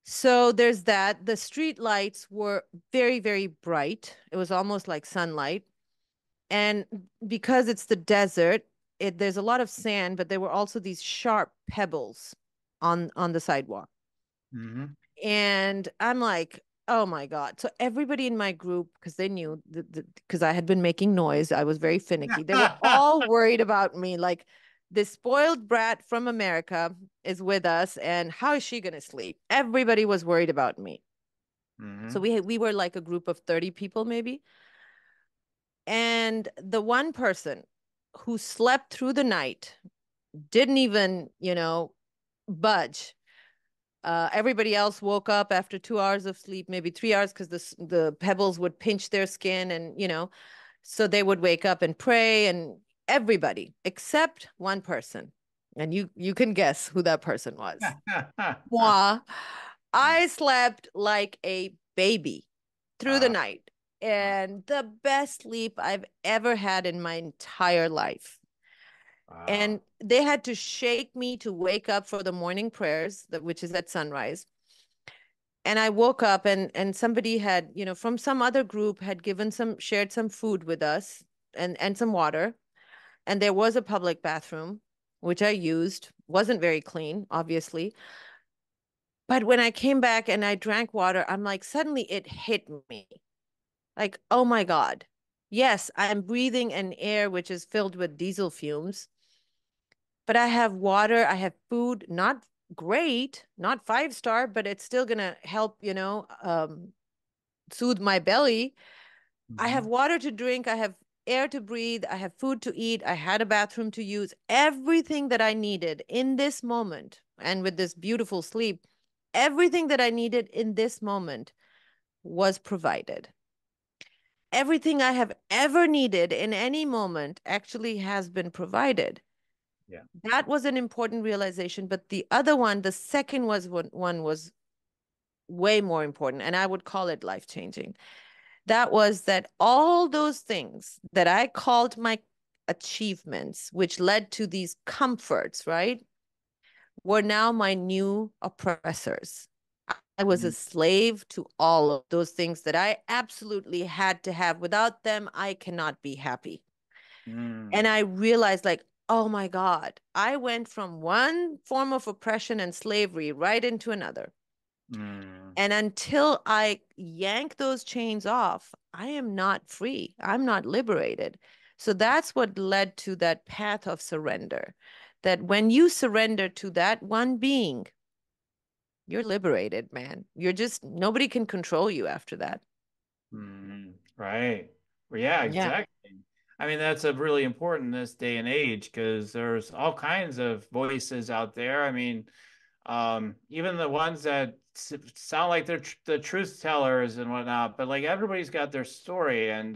S1: So there's that. The street lights were very, very bright. It was almost like sunlight. And because it's the desert, there's a lot of sand, but there were also these sharp pebbles on the sidewalk.
S2: Mhm.
S1: And I'm like, oh my God. So everybody in my group, because they knew because I had been making noise, I was very finicky. They were all worried about me. Like, this spoiled brat from America is with us, and how is she going to sleep? Everybody was worried about me. So
S2: Mhm.
S1: we were like a group of 30 people, maybe. And the one person who slept through the night didn't even, budge. Everybody else woke up after 2 hours of sleep, maybe 3 hours, because the pebbles would pinch their skin, and so they would wake up and pray, and everybody except one person, and you can guess who that person was. Moi. I slept like a baby through the
S2: Wow.
S1: night, and the best sleep I've ever had in my entire life.
S2: Wow.
S1: And they had to shake me to wake up for the morning prayers, which is at sunrise. And I woke up, and somebody had, from some other group had shared some food with us, and some water. And there was a public bathroom, which I used. Wasn't very clean, obviously. But when I came back and I drank water, I'm like, suddenly it hit me. Like, oh my God. Yes, I'm breathing an air which is filled with diesel fumes, but I have water, I have food, not great, not 5 star, but it's still gonna help, soothe my belly. I have
S2: Mhm.
S1: water to drink, I have air to breathe, I have food to eat, I had a bathroom to use, everything that I needed in this moment, and with this beautiful sleep, everything that I needed in this moment was provided. Everything I have ever needed in any moment actually has been provided.
S2: Yeah.
S1: That was an important realization. But the other one, the second one was way more important. And I would call it life changing. That was that all those things that I called my achievements, which led to these comforts, right, were now my new oppressors. I was a
S2: Mhm.
S1: slave to all of those things that I absolutely had to have. Without them, I cannot be happy. And
S2: Mm.
S1: I realized, like, oh my God, I went from one form of oppression and slavery right into another.
S2: Mm.
S1: And until I yank those chains off, I am not free. I'm not liberated. So that's what led to that path of surrender. That when you surrender to that one being, you're liberated, man. You're just, nobody can control you after that.
S2: Mm. Right. Well, yeah,
S1: Yeah.
S2: exactly. I mean, that's a really important in this day and age because there's all kinds of voices out there. I mean, even the ones that sound like they're tr the truth tellers and whatnot, but like everybody's got their story, and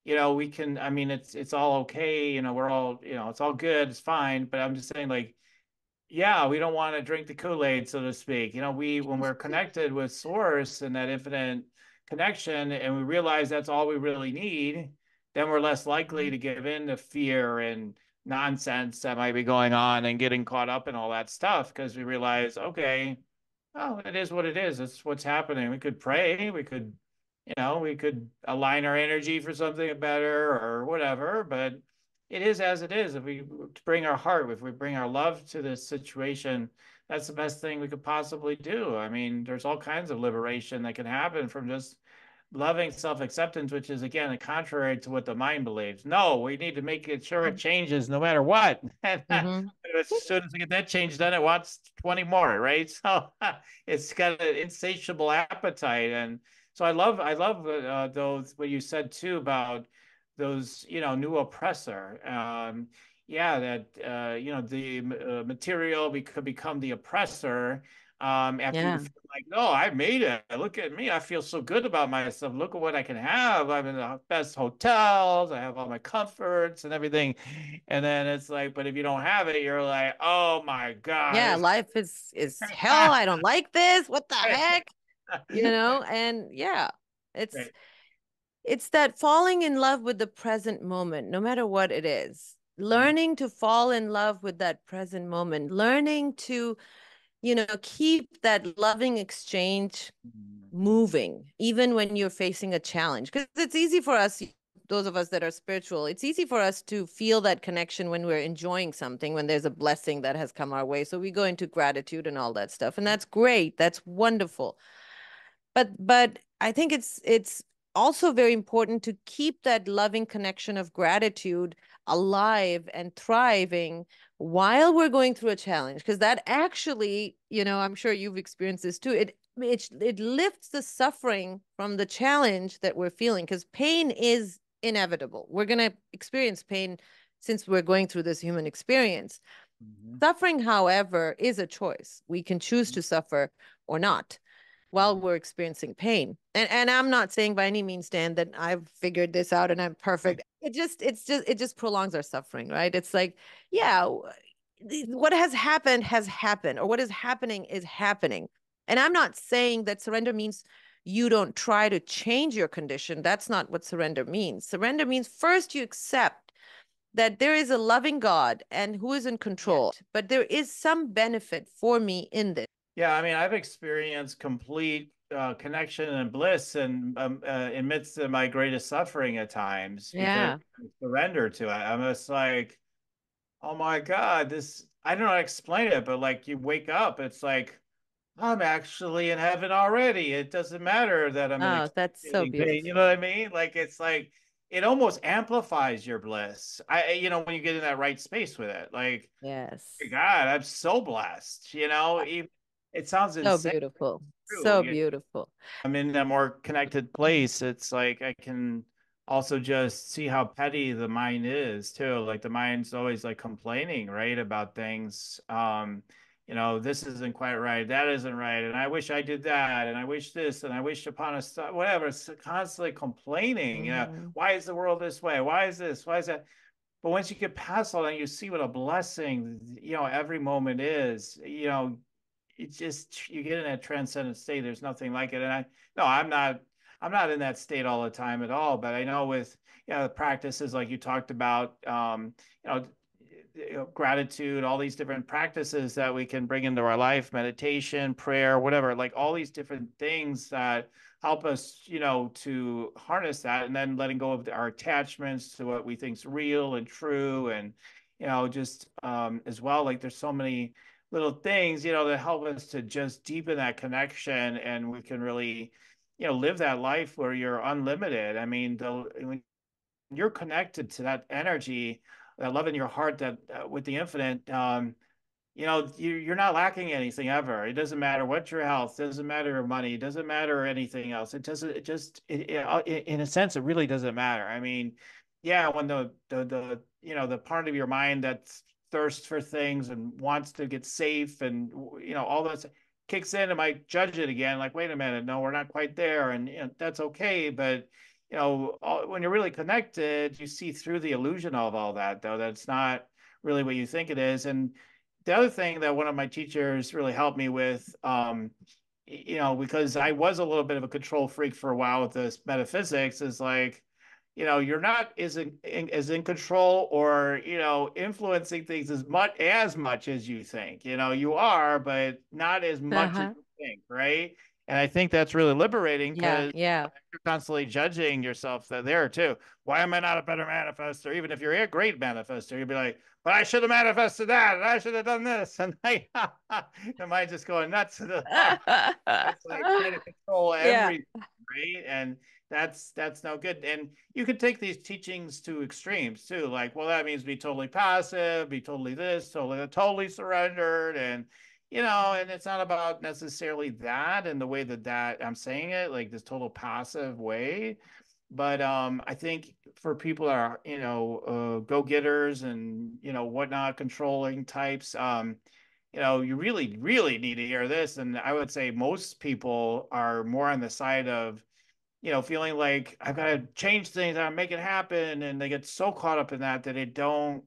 S2: we can. I mean, it's all okay. We're all, it's all good, it's fine. But I'm just saying, like, yeah, we don't want to drink the Kool-Aid, so to speak. When we're connected with source and that infinite connection, and we realize that's all we really need, then we're less likely
S1: Mhm.
S2: to give in to fear and nonsense that might be going on and getting caught up in all that stuff because we realize, okay, well, it is what it is. It's what's happening. We could pray, we could align our energy for something better or whatever, but it is as it is. If we bring our heart, if we bring our love to this situation, that's the best thing we could possibly do. I mean, there's all kinds of liberation that can happen from just loving self-acceptance, which is again contrary to what the mind believes. No, we need to make it sure it changes no matter what. And
S1: Mhm.
S2: as soon as we get that change done, it wants 20 more, right? So it's got an insatiable appetite. And so I love those what you said too about those, new oppressor. Yeah, that the material could become the oppressor after you
S1: Yeah.
S2: feel like, no, I made it. Look at me. I feel so good about myself. Look at what I can have. I'm in the best hotels. I have all my comforts and everything. And then it's like, but if you don't have it, you're like, oh my
S1: Yeah,
S2: God.
S1: life is hell. I don't like this. What the
S2: Right.
S1: heck? And yeah, it's
S2: Right.
S1: it's that falling in love with the present moment, no matter what it is. Learning to fall in love with that present moment, learning to, keep that loving exchange moving, even when you're facing a challenge. Because it's easy for us, those of us that are spiritual, it's easy for us to feel that connection when we're enjoying something, when there's a blessing that has come our way. So we go into gratitude and all that stuff. And that's great. That's wonderful. But I think it's also very important to keep that loving connection of gratitude alive and thriving while we're going through a challenge, because that actually, I'm sure you've experienced this too. It lifts the suffering from the challenge that we're feeling, because pain is inevitable. We're going to experience pain since we're going through this human experience.
S2: Mhm.
S1: Suffering, however, is a choice. We can choose to suffer or not while we're experiencing pain. And I'm not saying by any means, Dan, that I've figured this out and I'm perfect. It just prolongs our suffering, right? It's like, yeah, what has happened, or what is happening is happening. And I'm not saying that surrender means you don't try to change your condition. That's not what surrender means. Surrender means first you accept that there is a loving God and who is in control, but there is some benefit for me in this.
S2: Yeah, I mean, I've experienced complete connection and bliss and in midst of my greatest suffering at times because
S1: Yeah.
S2: I surrender to it. I'm just like, oh my God, I don't know how to explain it, but like you wake up, it's like, I'm actually in heaven already. It doesn't matter that I'm in
S1: Oh, that's so
S2: excruciating pain. You know
S1: beautiful.
S2: what I mean? Like it's like it almost amplifies your bliss. When you get in that right space with it. Like,
S1: Yes.
S2: God, I'm so blessed. It sounds
S1: So
S2: insane.
S1: beautiful.
S2: True.
S1: So beautiful.
S2: I'm in that more connected place. It's like I can also just see how petty the mind is too. Like the mind's always like complaining, right, about things. This isn't quite right, that isn't right, and I wish I did that, and I wish this, and I wish upon a star, whatever. It's constantly complaining.
S1: Hmm.
S2: Why is the world this way? Why is this? Why is that? But once you get past all that, you see what a blessing, every moment is. It's just you get in that transcendent state. There's nothing like it. And no, I'm not in that state all the time at all. But I know with the practices like you talked about, you know, gratitude, all these different practices that we can bring into our life, meditation, prayer, whatever, like all these different things that help us, to harness that, and then letting go of our attachments to what we think is real and true, and just as well, like there's so many little things, that help us to just deepen that connection, and we can really, live that life where you're unlimited. I mean, when you're connected to that energy, that love in your heart, that with the infinite, you're not lacking anything ever. It doesn't matter what your health, doesn't matter your money, it doesn't matter anything else. It doesn't, it just, in a sense, it really doesn't matter. I mean, yeah, when the part of your mind that thirsts for things and wants to get safe and, all this kicks in, and might judge it again. Like, wait a minute, no, we're not quite there. And, that's okay. But, when you're really connected, you see through the illusion of all that, though, that's not really what you think it is. And the other thing that one of my teachers really helped me with, because I was a little bit of a control freak for a while with this metaphysics, is like, you're not as in control or, influencing things as much as you think. You are, but not as much as
S1: Uh-huh.
S2: you think, right? And I think that's really liberating
S1: Yeah,
S2: because
S1: yeah.
S2: you're constantly judging yourself there too. Why am I not a better manifester? Even if you're a great manifester, you'd be like, but I should have manifested that, and I should have done this, and am I just going nuts to the heart? It's like trying to control
S1: Yeah.
S2: everything, right? And that's no good. And you could take these teachings to extremes too. Like, well, that means be totally passive, be totally this, totally surrendered, and it's not about necessarily that and the way that I'm saying it, like this total passive way. But I think for people that are, go-getters and, whatnot, controlling types, you really, really need to hear this. And I would say most people are more on the side of, feeling like I've got to change things, I make it happen, and they get so caught up in that they don't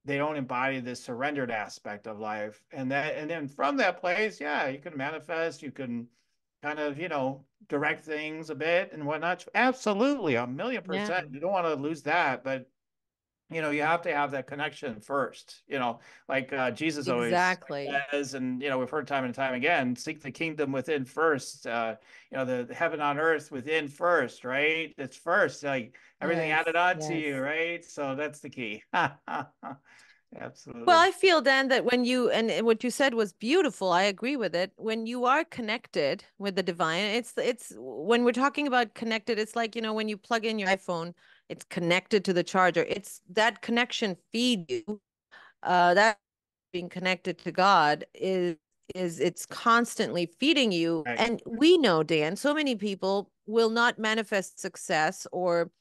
S2: embody this surrendered aspect of life. And then from that place, yeah, you can manifest, you can kind of, direct things a bit and whatnot. Absolutely, a million
S1: Yeah,
S2: percent. You don't want to lose that, but you have to have that connection first, like Jesus always
S1: exactly.
S2: says, and we've heard time and time again, seek the kingdom within first, the heaven on earth within first, right? It's first, like everything
S1: Yes,
S2: added on to you,
S1: yes.
S2: right? So that's the key.
S1: Well,
S2: Absolutely.
S1: I feel, Dan, that when you, and what you said was beautiful. I agree with it. When you are connected with the divine, it's when we're talking about connected, it's like, when you plug in your iPhone, it's connected to the charger. It's that connection feed you. That being connected to God is it's constantly feeding you.
S2: Right.
S1: And we know, Dan, so many people will not manifest success or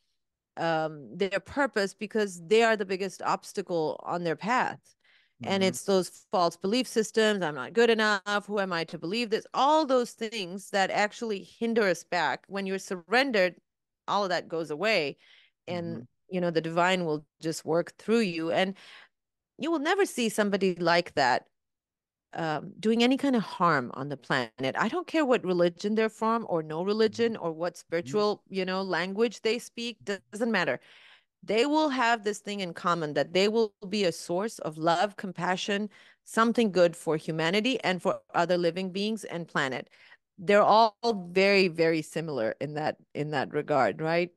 S1: their purpose because they are the biggest obstacle on their path. And
S2: Hmm.
S1: it's those false belief systems. I'm not good enough. Who am I to believe this? All those things that actually hinder us back. When you're surrendered, all of that goes away.
S2: Hmm.
S1: And, the divine will just work through you. And you will never see somebody like that doing any kind of harm on the planet. I don't care what religion they're from or no religion or what
S2: Hmm.
S1: spiritual, language they speak, doesn't matter. They will have this thing in common that they will be a source of love, compassion, something good for humanity and for other living beings and planet. They're all very, very similar in that regard, right?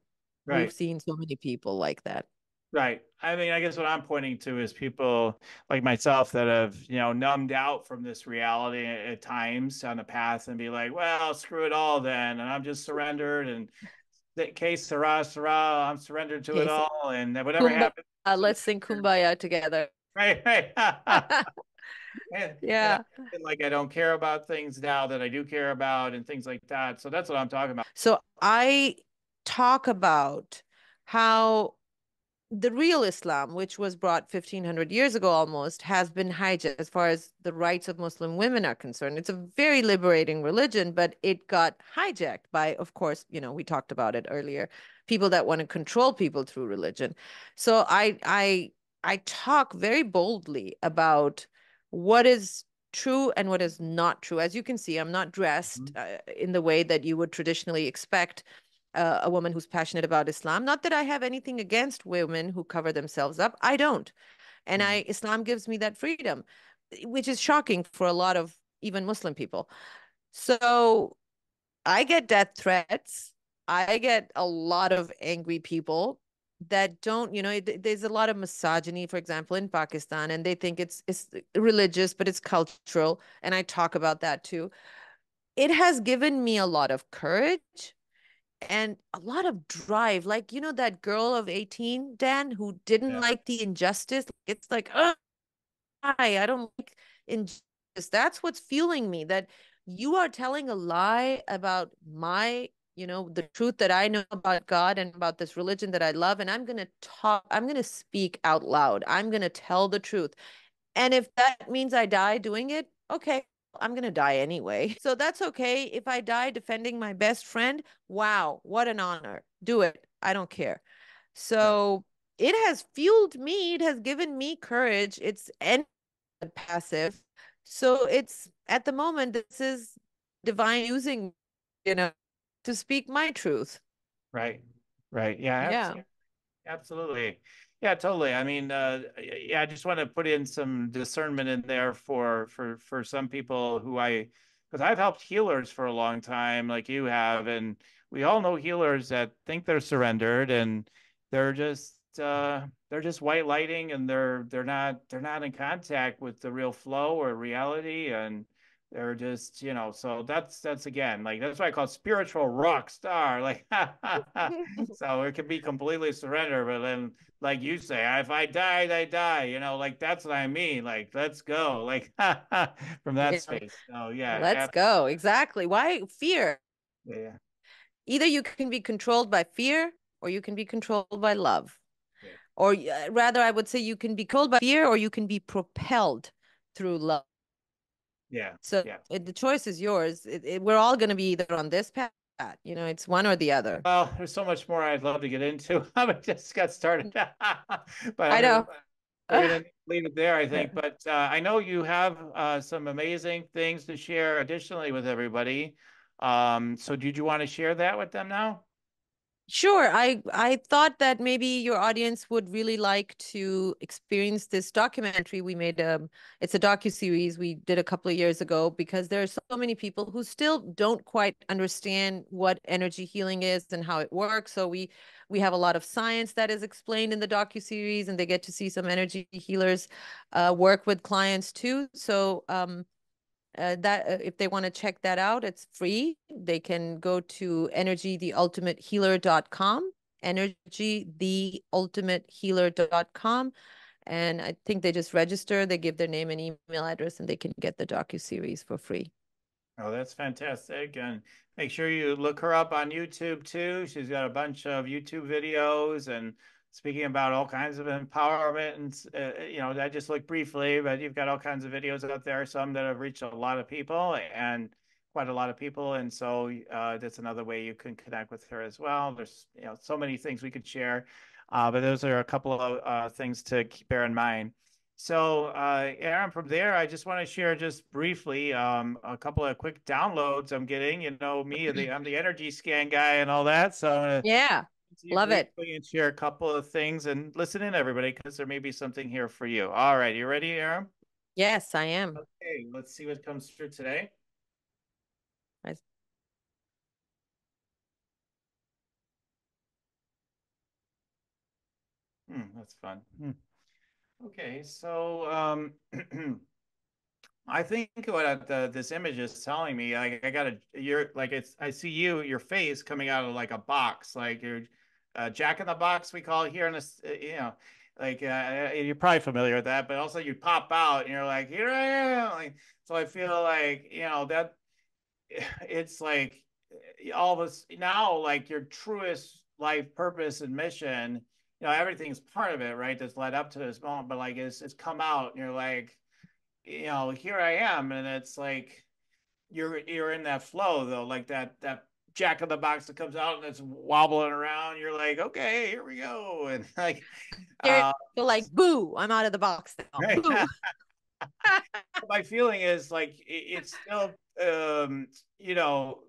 S1: We've
S2: Right.
S1: seen so many people like that.
S2: Right. I mean, I guess what I'm pointing to is people like myself that have, numbed out from this reality at times on the path and be like, well, screw it all then. And I'm just surrendered and que sera, sera, I'm surrendered to it
S1: Okay, so
S2: all. And whatever
S1: Kumbaya,
S2: happens,
S1: let's sing Kumbaya together.
S2: right, right. And I'm
S1: Yeah.
S2: thinking like I don't care about things now that I do care about and things like that. So that's what I'm talking about.
S1: So I talk about how the real Islam, which was brought 1500 years ago almost, has been hijacked as far as the rights of Muslim women are concerned. It's a very liberating religion, but it got hijacked by, of course, we talked about it earlier, people that want to control people through religion. So I talk very boldly about what is true and what is not true. As you can see, I'm not dressed
S2: Mhm.
S1: in the way that you would traditionally expect a woman who's passionate about Islam. Not that I have anything against women who cover themselves up. I don't. And
S2: Mhm.
S1: Islam gives me that freedom, which is shocking for a lot of even Muslim people. So I get death threats. I get a lot of angry people that don't, there's a lot of misogyny, for example, in Pakistan, and they think it's religious, but it's cultural. And I talk about that too. It has given me a lot of courage and a lot of drive. Like, that girl of 18, Dan, who didn't
S2: Yeah.
S1: like the injustice. It's like, oh, I don't like injustice. That's what's fueling me, that you are telling a lie about the truth that I know about God and about this religion that I love. And I'm going to speak out loud. I'm going to tell the truth. And if that means I die doing it, okay, I'm going to die anyway. So that's okay. If I die defending my best friend, wow, what an honor. Do it. I don't care.
S2: Right.
S1: So it has fueled me. It has given me courage. It's passive. So it's at the moment, this is divine using, you know, to speak my truth.
S2: Right. Right. Yeah.
S1: Yeah.
S2: Absolutely. Yeah, totally. I mean, yeah, I just want to put in some discernment in there for some people who because I've helped healers for a long time, like you have, and we all know healers that think they're surrendered and they're just white lighting and they're not in contact with the real flow or reality and they're just, so that's again, like that's why I call it spiritual rock star. Like so it can be completely surrender, but then like you say, if I died, I die, like that's what I mean. Like, let's go. Like from that
S1: Yeah.
S2: space. So yeah,
S1: Let's go. Exactly. Why fear?
S2: yeah,
S1: Either you can be controlled by fear or you can be controlled by love.
S2: yeah,
S1: Or rather, I would say you can be controlled by fear or you can be propelled through love.
S2: yeah,
S1: So
S2: yeah.
S1: the choice is yours. We're all going to be either on this path, it's one or the other.
S2: Well, there's so much more I'd love to get into. I just got started, but
S1: I know.
S2: we're gonna leave it there, I
S1: Yeah.
S2: think. But I know you have some amazing things to share additionally with everybody. So did you want to share that with them now?
S1: Sure. I thought that maybe your audience would really like to experience this documentary we made. It's a docuseries we did a couple of years ago because there are so many people who still don't quite understand what energy healing is and how it works. So we have a lot of science that is explained in the docuseries, and they get to see some energy healers work with clients too. So that if they want to check that out, it's free. They can go to energytheultimatehealer.com, energytheultimatehealer.com. And I think they just register, they give their name and email address, and they can get the docu-series for free.
S2: Oh, that's fantastic. And make sure you look her up on YouTube too. She's got a bunch of YouTube videos and speaking about all kinds of empowerment. And, I just looked briefly, but you've got all kinds of videos out there, some that have reached a lot of people and quite a lot of people. And so that's another way you can connect with her as well. There's, so many things we could share, but those are a couple of things to bear in mind. So, Aaron, from there, I just want to share just briefly a couple of quick downloads I'm getting. You know me, I'm the energy scan guy and all that. So I'm going to
S1: Yeah,
S2: see you
S1: love it.
S2: briefly and share a couple of things and listen in, everybody, because there may be something here for you. All right, you ready, Aaron?
S1: Yes, I am.
S2: Okay, let's see what comes through today.
S1: I,
S2: That's fun. Okay, so I think what this image is telling me, like I got you're like I see your face coming out of like a box, like you're Jack in the Box we call it here in this, like you're probably familiar with that, but also you pop out and you're like here I am, like so I feel like that it's like all of us now, like your truest life purpose and mission, everything's part of it, right? That's led up to this moment, but like it's come out and you're like here I am, and it's like you're in that flow though, like that Jack in the Box that comes out and it's wobbling around. You're like, okay, here we go, and like,
S1: feel
S2: uh,
S1: like, boo, I'm out of the box now.
S2: right.
S1: Boo.
S2: My feeling is like it's still, you know,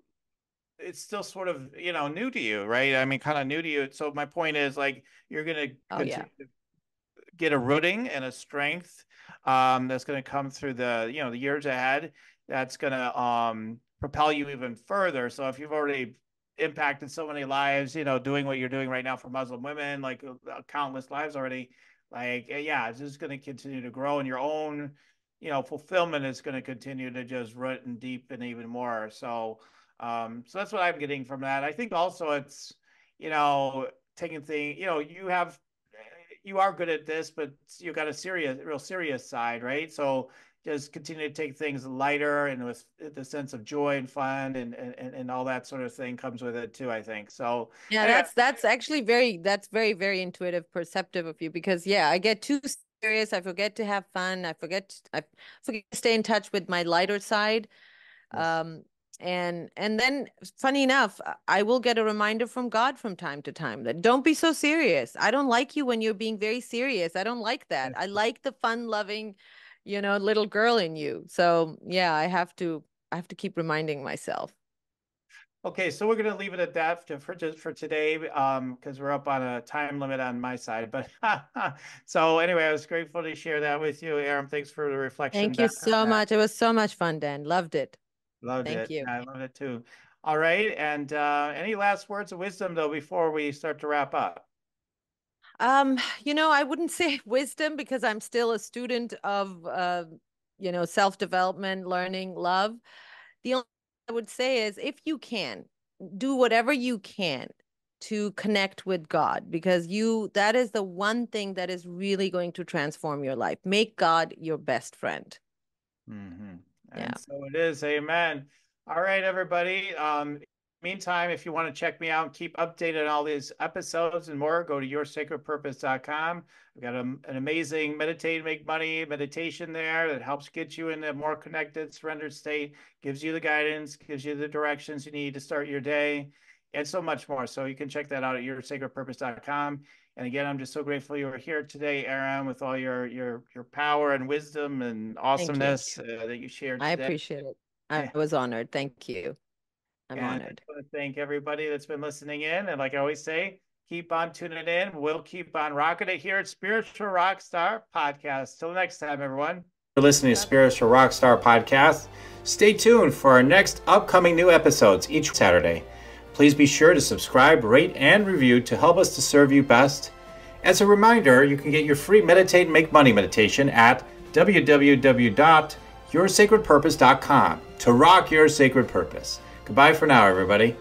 S2: it's still sort of new to you, right? I mean, kind of new to you. So my point is like you're gonna
S1: Oh, yeah.
S2: continue get a rooting and a strength that's going to come through the years ahead that's going to propel you even further. So if you've already impacted so many lives, doing what you're doing right now for Muslim women, like countless lives already, like yeah, it's just going to continue to grow, and your own fulfillment is going to continue to just root and deepen even more. So that's what I'm getting from that. I think also it's taking things, you are good at this, but you got a real serious side, right? So just continue to take things lighter and with the sense of joy and fun and all that sort of thing comes with it too, I think. So
S1: Yeah,
S2: anyway,
S1: that's actually very, very intuitive, perceptive of you because yeah, I get too serious. I forget to have fun. I forget to stay in touch with my lighter side.
S2: yes.
S1: Um, and then funny enough, I will get a reminder from God from time to time that don't be so serious. I don't like you when you're being very serious. I don't like that. I like the fun loving, little girl in you. So yeah, I have to keep reminding myself.
S2: Okay, so we're going to leave it at that for today, because we're up on a time limit on my side. But so anyway, I was grateful to share that with you, Aram. Thanks for the reflection
S1: Thank you
S2: back on
S1: so
S2: that.
S1: much. It was so much fun, Dan. Loved it.
S2: Loved
S1: Thank
S2: it.
S1: you.
S2: I loved it too. All right, and any last words of wisdom though before we start to wrap up?
S1: I wouldn't say wisdom because I'm still a student of self-development, learning, love. The only thing I would say is if you can, do whatever you can to connect with God because that is the one thing that is really going to transform your life. Make God your best friend.
S2: Hmm.
S1: Yeah.
S2: And so it is. Amen. All right, everybody. Meantime, if you want to check me out and keep updated on all these episodes and more, go to yoursacredpurpose.com. We've got an amazing meditate, make money meditation there that helps get you in a more connected, surrendered state, gives you the guidance, gives you the directions you need to start your day, and so much more. So you can check that out at yoursacredpurpose.com. And again, I'm just so grateful you were here today, Eram, with all your power and wisdom and
S1: Thank you.
S2: awesomeness that you shared
S1: I
S2: today.
S1: appreciate it. I was honored. Thank you. I'm
S2: And I
S1: honored.
S2: want to thank everybody that's been listening in. And like I always say, keep on tuning in. We'll keep on rocking it here at Spiritual Rockstar Podcast. Till next time, everyone. For listening to Spiritual Rockstar Podcast. Stay tuned for our next upcoming new episodes each Saturday. Please be sure to subscribe, rate, and review to help us to serve you best. As a reminder, you can get your free Meditate and Make Money meditation at www.yoursacredpurpose.com to rock your sacred purpose. Goodbye for now, everybody.